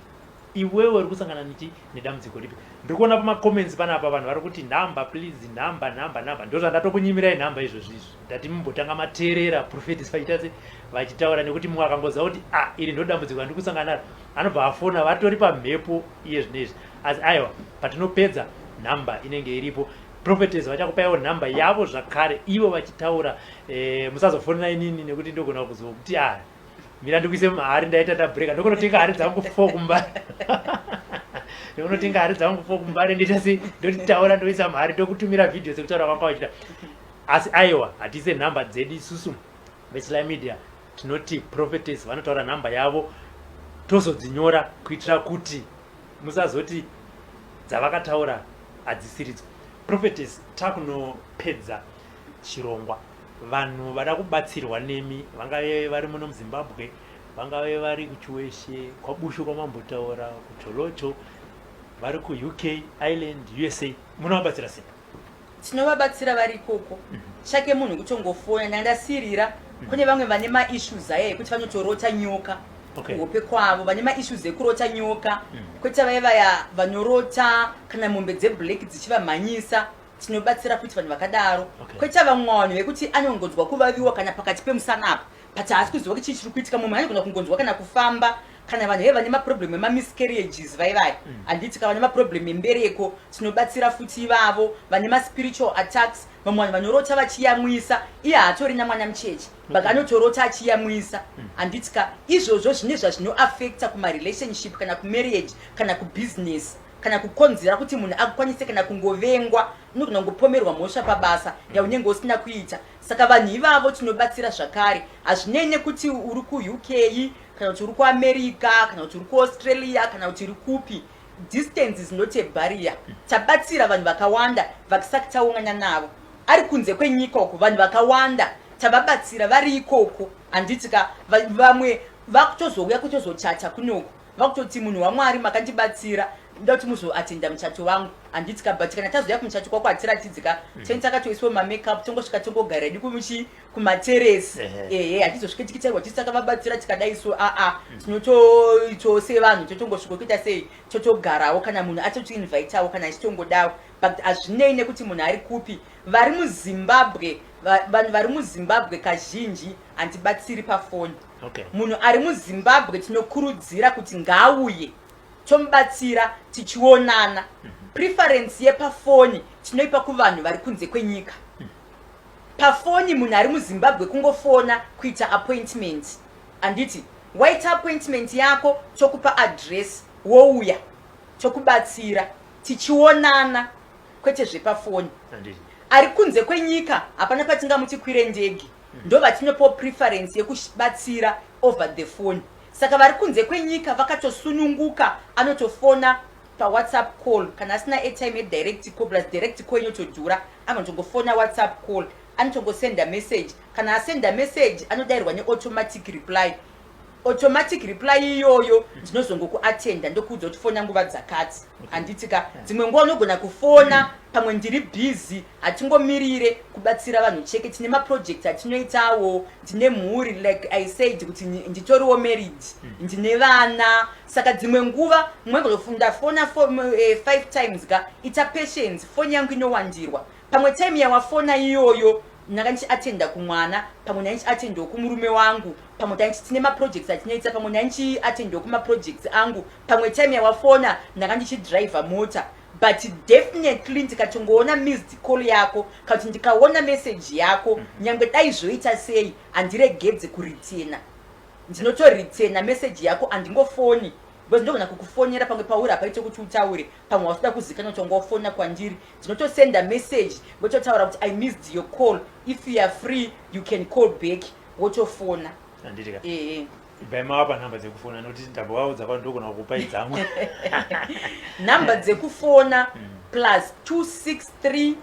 iwewe uri kusangana nedambudziko ripi. Ndiri kuona pamacomments panapa vanhu vari kuti nhamba please, nhamba. Ndo zvandatokunyimirai nhamba izvozvo ndati mumbotanga mateerera Prophetess vaitase vachitaura, nekuti mumwe akangoziva kuti iri ndo dambudziko randiri kusangana naro anobva afona vatori pamhepo iye zvinezvi. Asi aiwa patinopedza nhamba inenge iripo. Prophetess vachakupaiwo nhamba yavo zvakare ivo vachitaura. Musazofonera inini nekuti ndogona kuziva kuti mira ndikuise mahari ndaita tabreka ndokunotenga hari dzangu 4 kumbari ndokunotenga hari dzangu 4 kumbari nditasi ndotitaura ndoisa mahari ndokutumira video sekutaura kwanga wachita. Asi aiwa hatise nhamba dzedu isusu veSlyMedia tinoti Prophetess vanotaura nhamba yavo tozodzinyora kuitira kuti musazoti dzavakataura hadzisiridzo. Prophetess takunopedza chirongwa vanhu vada kubatsirwa nemi vangave vari muno muZimbabwe, vangave vari kuchiweshe kwabushu kwamambotaura kucholocho, vari kuUK, Ireland, USA, munovabatsira sei? Tinovabatsira vari ikoko. Chake munhu kuchongofona ndandasirira kune vamwe vane maissues aye kuti vanotorota nyoka kuhope kwavo, vane maissues ekurota nyoka, kwete vaya vanorota kana mombe dzeblack dzichivamhanyisa. Tinobatsira kuti vanhu vakadaro. Kwete vamwe vanhu vekuti anongodzwa kuvaviwa kana pakati pemusana but haasi kuziva kuti chii chiri kuitika. Mumwe anogona kungonzwa kana kufamba, kana vanhu vane maproblem emamiscarriages vaivai handiti ka vane maproblem embereko. Tinobatsira futi ivavo vane maspiritual attacks, vamwe vanhu vanorota vachiyamwisa iye haatorina mwana mucheche baka anotorota achiyamwisa handiti ka izvozvo zvine zvazvinoaffecta kumarelationship kana kumarriage kana kubusiness kana kukonzera kuti munhu akwanise kana kungovengwa unogona kungopomerwa mhosva pabasa yaunenge usina kuita. Saka vanhu ivavo tinobatsira zvakare. Hazvinei nekuti uri kuUK kana kuti uri kuAmerica kana kuti uri kuAustralia kana kuti uri kupi, distance is not a barrier. Tabatsira vanhu vakawanda vakisati taungana navo ari kunze kwenyika uko. Vanhu vakawanda tavabatsira vari ikoko handiti ka vamwe vakutozouya kutozochata kunoko vakutoti munhu waMwari makandibatsira ndoti muzoatenda muchato wangu handiti ka but kana tazoya kumuchato kwako hatiratidzika teni takatoiswa mamakeup tongosvika tongogara redu kumateresi hatizosvike tikitairwa tisi takavabatsira tikadaiso tinotoitose vanhu totongosvika kuita sei totogarawo kana munhu atotiinvitawo kana achitongodawo. But hazvinei nekuti munhu ari kupi. Vari muZimbabwe, vanhu vari muZimbabwe kazhinji handibatsiri pafoni. Munhu ari muZimbabwe tinokurudzira kuti ngaauye tomubatsira tichionana. Preference yepafoni tinoipa kuvanhu vari kunze kwenyika. Pafoni munhu ari muZimbabwe kungofona kuita appointment handiti waita appointment yako tokupa address wouya tokubatsira tichionana kwete zvepafoni. Ari kunze kwenyika hapana patingamuchikwire ndege ndo vatinopo preference yekubatsira over the phone. Saka vari kunze kwenyika vakatosununguka anotofona paWhatsApp call kana asina airtime direct call plus direct call inotodhura anotongofona WhatsApp call anotongosenda message kana asenda message anodairwa neautomatic reply. Automatic reply iyoyo ndinozongokuatenda ndokuudza kuti fona nguva dzakati handiti ka dzimwe nguva unogona kufona pamwe ndiri busy hatingomirire kubatsira vanhu cheke. Tine maproject atinoitawo, ndine mhuri like I said kuti nditoriwo married ndine vana. Saka dzimwe nguva mumwe ngozofunda fona 5 times ka ita patience foni yangu inowandirwa. Pamwe time yawafona iyoyo ndanga ndichiatenda kumwana, pamwe ndanichiatendawo kumurume wangu, pamwe ndanichi tine maprojects atinoita, pamwe ndanichiatendawo kumaprojects angu, pamwe time yawafona ndanga ndichidriva mota. But definitely ndikatongoona missed call yako kana kuti ndikaona message yako nyangwe dai zvoita sei handiregedze kuritena, ndinotoritena message yako handingofoni because ndogona kukufonera pamwe pauri hapaite kuti utaure, pamwe wasuda kuzikana kuti wangofona kwandiri ndinotosenda message wototaura kuti I missed your call, if you are free you can call back wotofona. Baima apa namba dzekufona noti ndabvaudza kwandogona kukupa idzamwe. Namba dzekufona plus 263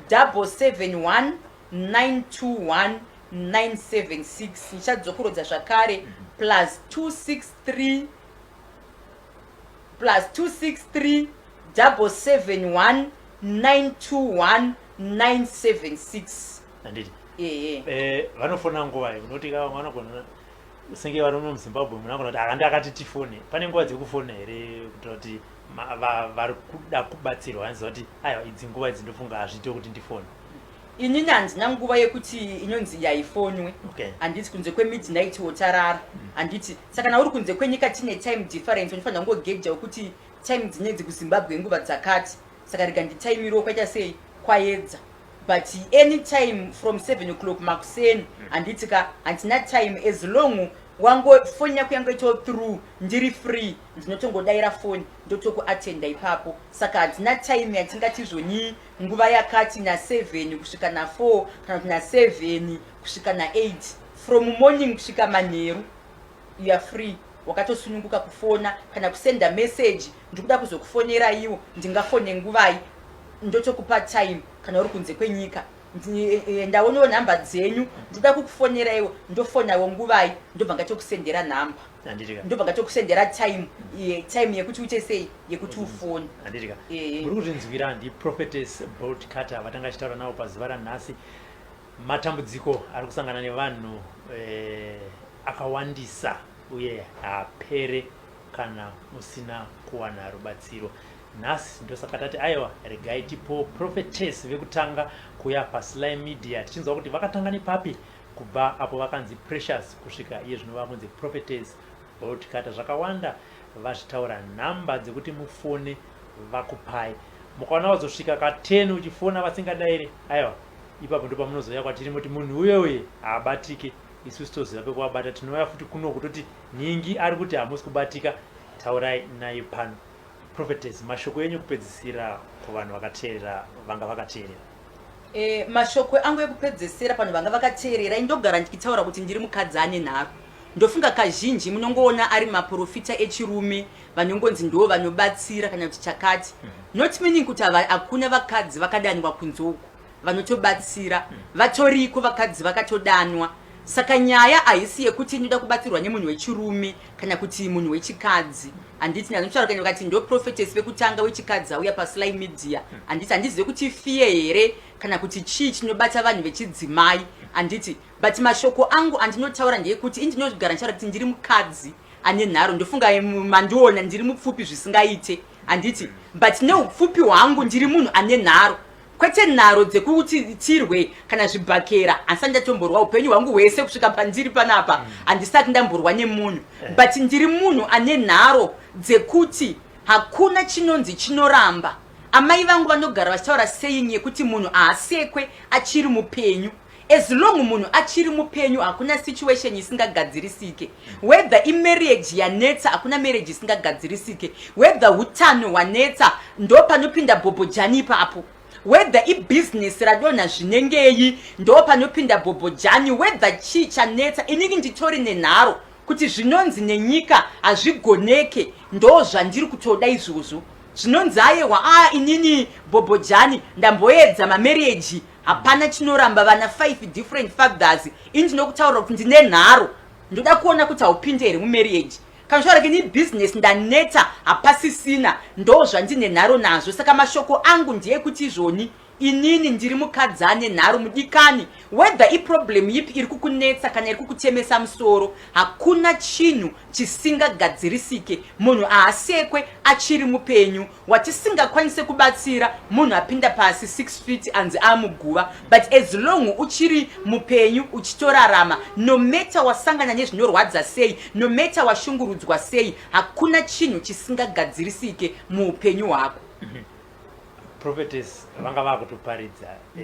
771 921 976 nichadzokorodza zvakare plus 263 771 921 976. Anditi vanofona nguva unoti vanogona senge vari muno muZimbabwe munogona kuti akanda akati tifone pane nguva dzekufona here kuti vari kuda kubatsirwa anoziva kuti aiwa idzi nguva idzi ndofunga hazviite kuti ndifone. Inini handina nguva yekuti inonzi yaifonwe. Handiti kunze kwemidnight wotarara. Handiti saka kana uri kunze kwenyika tine time difference unofanira kungogedja wekuti time dzinedzi kuZimbabwe nguva dzakati saka rega nditaimiro kwaita sei kwaedza. But any time from 7 o'clock makuseni handiti ka handina time as long wangofoni yako yangu ito through ndiri free ndinotongodaira foni ndotokuatenda ipapo saka handina time yatingati zvoni nguva yakati na7 kusvika na4 kana kuti na7 kusvika na8 from morning kusvika manheru you are free wakatosununguka kufona kana kusenda message ndikuda kuzokufonera iwo ndingafone nguvai ndotokupa time kana uri kunze kwenyika ndaonawo nhamba dzenyu ndikuda kukufonera iwo ndofonawo nguvai ndobva ngatokusendera nhamba ndobva ngatokusendera time yekuti uite sei yekuti ufone. Handitika muri kutinzwira handi Prophetess Boltcutter vatanga chitaura navo pazuva ranhasi matambudziko ari kusangana nevanhu akawandisa uye haapere kana musina kuwana rubatsiro. Nhasi ndosaka tati aiwa regai tipo Prophetess vekutanga kuya paSlyMedia tichinzwa kuti vakatanga nepapi kubva apo vakanzi Precious kusvika iye zvino vakunzi Prophetess Boltcutter zvakawanda vachitaura nhamba dzekuti mufone vakupai mukaona wazosvika ka10 uchifona vasingadaire aiwa ipapo ndo pamunozoya kwatiri muti munhu uye haabatike isusu toziva pekuwabata tinouya futi kuno kutoti ningi ari kuti hamusi kubatika taurai naye pano. Prophetess mashoko enyu kupedzisira kuvanhu vakateerera vanga vakateerera. Mashoko angu ekupedzisira panhu vanga vakateerera indogara ndichitaura kuti ndiri mukadzi ane nharo. Ndofunga kazhinji munongoona ari maprofita echirume vanongonzi ndo vanobatsira kana kuti chakati. Not meaning kuti hakuna vakadzi vakadanwa kunzoku vanotobatsira vatoriko vakadzi vakatodanwa. Saka nyaya haisi yekuti inoda kubatsirwa nemunhu wechirume kana kuti munhu wechikadzi. Handiti ndanotaura kana kuti ndo Prophetess vekutanga wechikadzi auya paSlyMedia. Handiti handizive kuti fiye here kana kuti chii chinobata vanhu vechidzimai. Handiti but mashoko angu andinotaura ndeyekuti indinogara ndichitaura kuti ndiri mukadzi ane nharo ndofunga mandiona ndiri mupfupi zvisingaite. Handiti but neupfupi hwangu ndiri munhu ane nharo. Kwete nharo dzekuti tirwe kana zvibhakera asi ndatomborwa upenyu hwangu hwese kusvika pandiri panapa handisati ndamborwa nemunhu but ndiri munhu ane nharo dzekuti hakuna chinonzi chinoramba. Amai vangu vanogara vachitaura saying yekuti munhu haasekwe achiri mupenyu. As long munhu achiri mupenyu hakuna situation isingagadzirisike. Whether imarriage yanetsa hakuna marriage isingagadzirisike. Whether hutano hwanetsa ndo panopinda bhobhojani ipapo. Whether i-business radona zvinengei ndo panopinda bhobhojani. Whether chii chanetsa inini nditori nenharo kuti zvinonzi nenyika hazvigoneke ndo zvandiri kutoda izvozvo. Zvinonzi ayewa inini bhobhojani ndamboedza mamarriage hapana chinoramba vana 5 different fathers. Ini ndinokutaura kuti ndine nharo ndoda kuona kuti haupinde here mumarriage. Kana zvaura ni business ndaneta hapasisina ndo zvandine nharo nazvo. Saka mashoko angu ndeyekuti izvoni inini ndiri mukadzi ane nharo mudikani. Whether iproblem ipi iri kukunetsa kana iri kukutemesa musoro hakuna chinhu chisingagadzirisike. Munhu haasekwe achiri mupenyu. Watisingakwanise kubatsira munhu apinda pasi 6 feet anzi amuguva. But as long uchiri mupenyu uchitorarama no matter wasangana nezvinorwadza sei no matter washungurudzwa sei hakuna chinhu chisingagadzirisike muupenyu hwako. Prophetess vanga vakutoparidza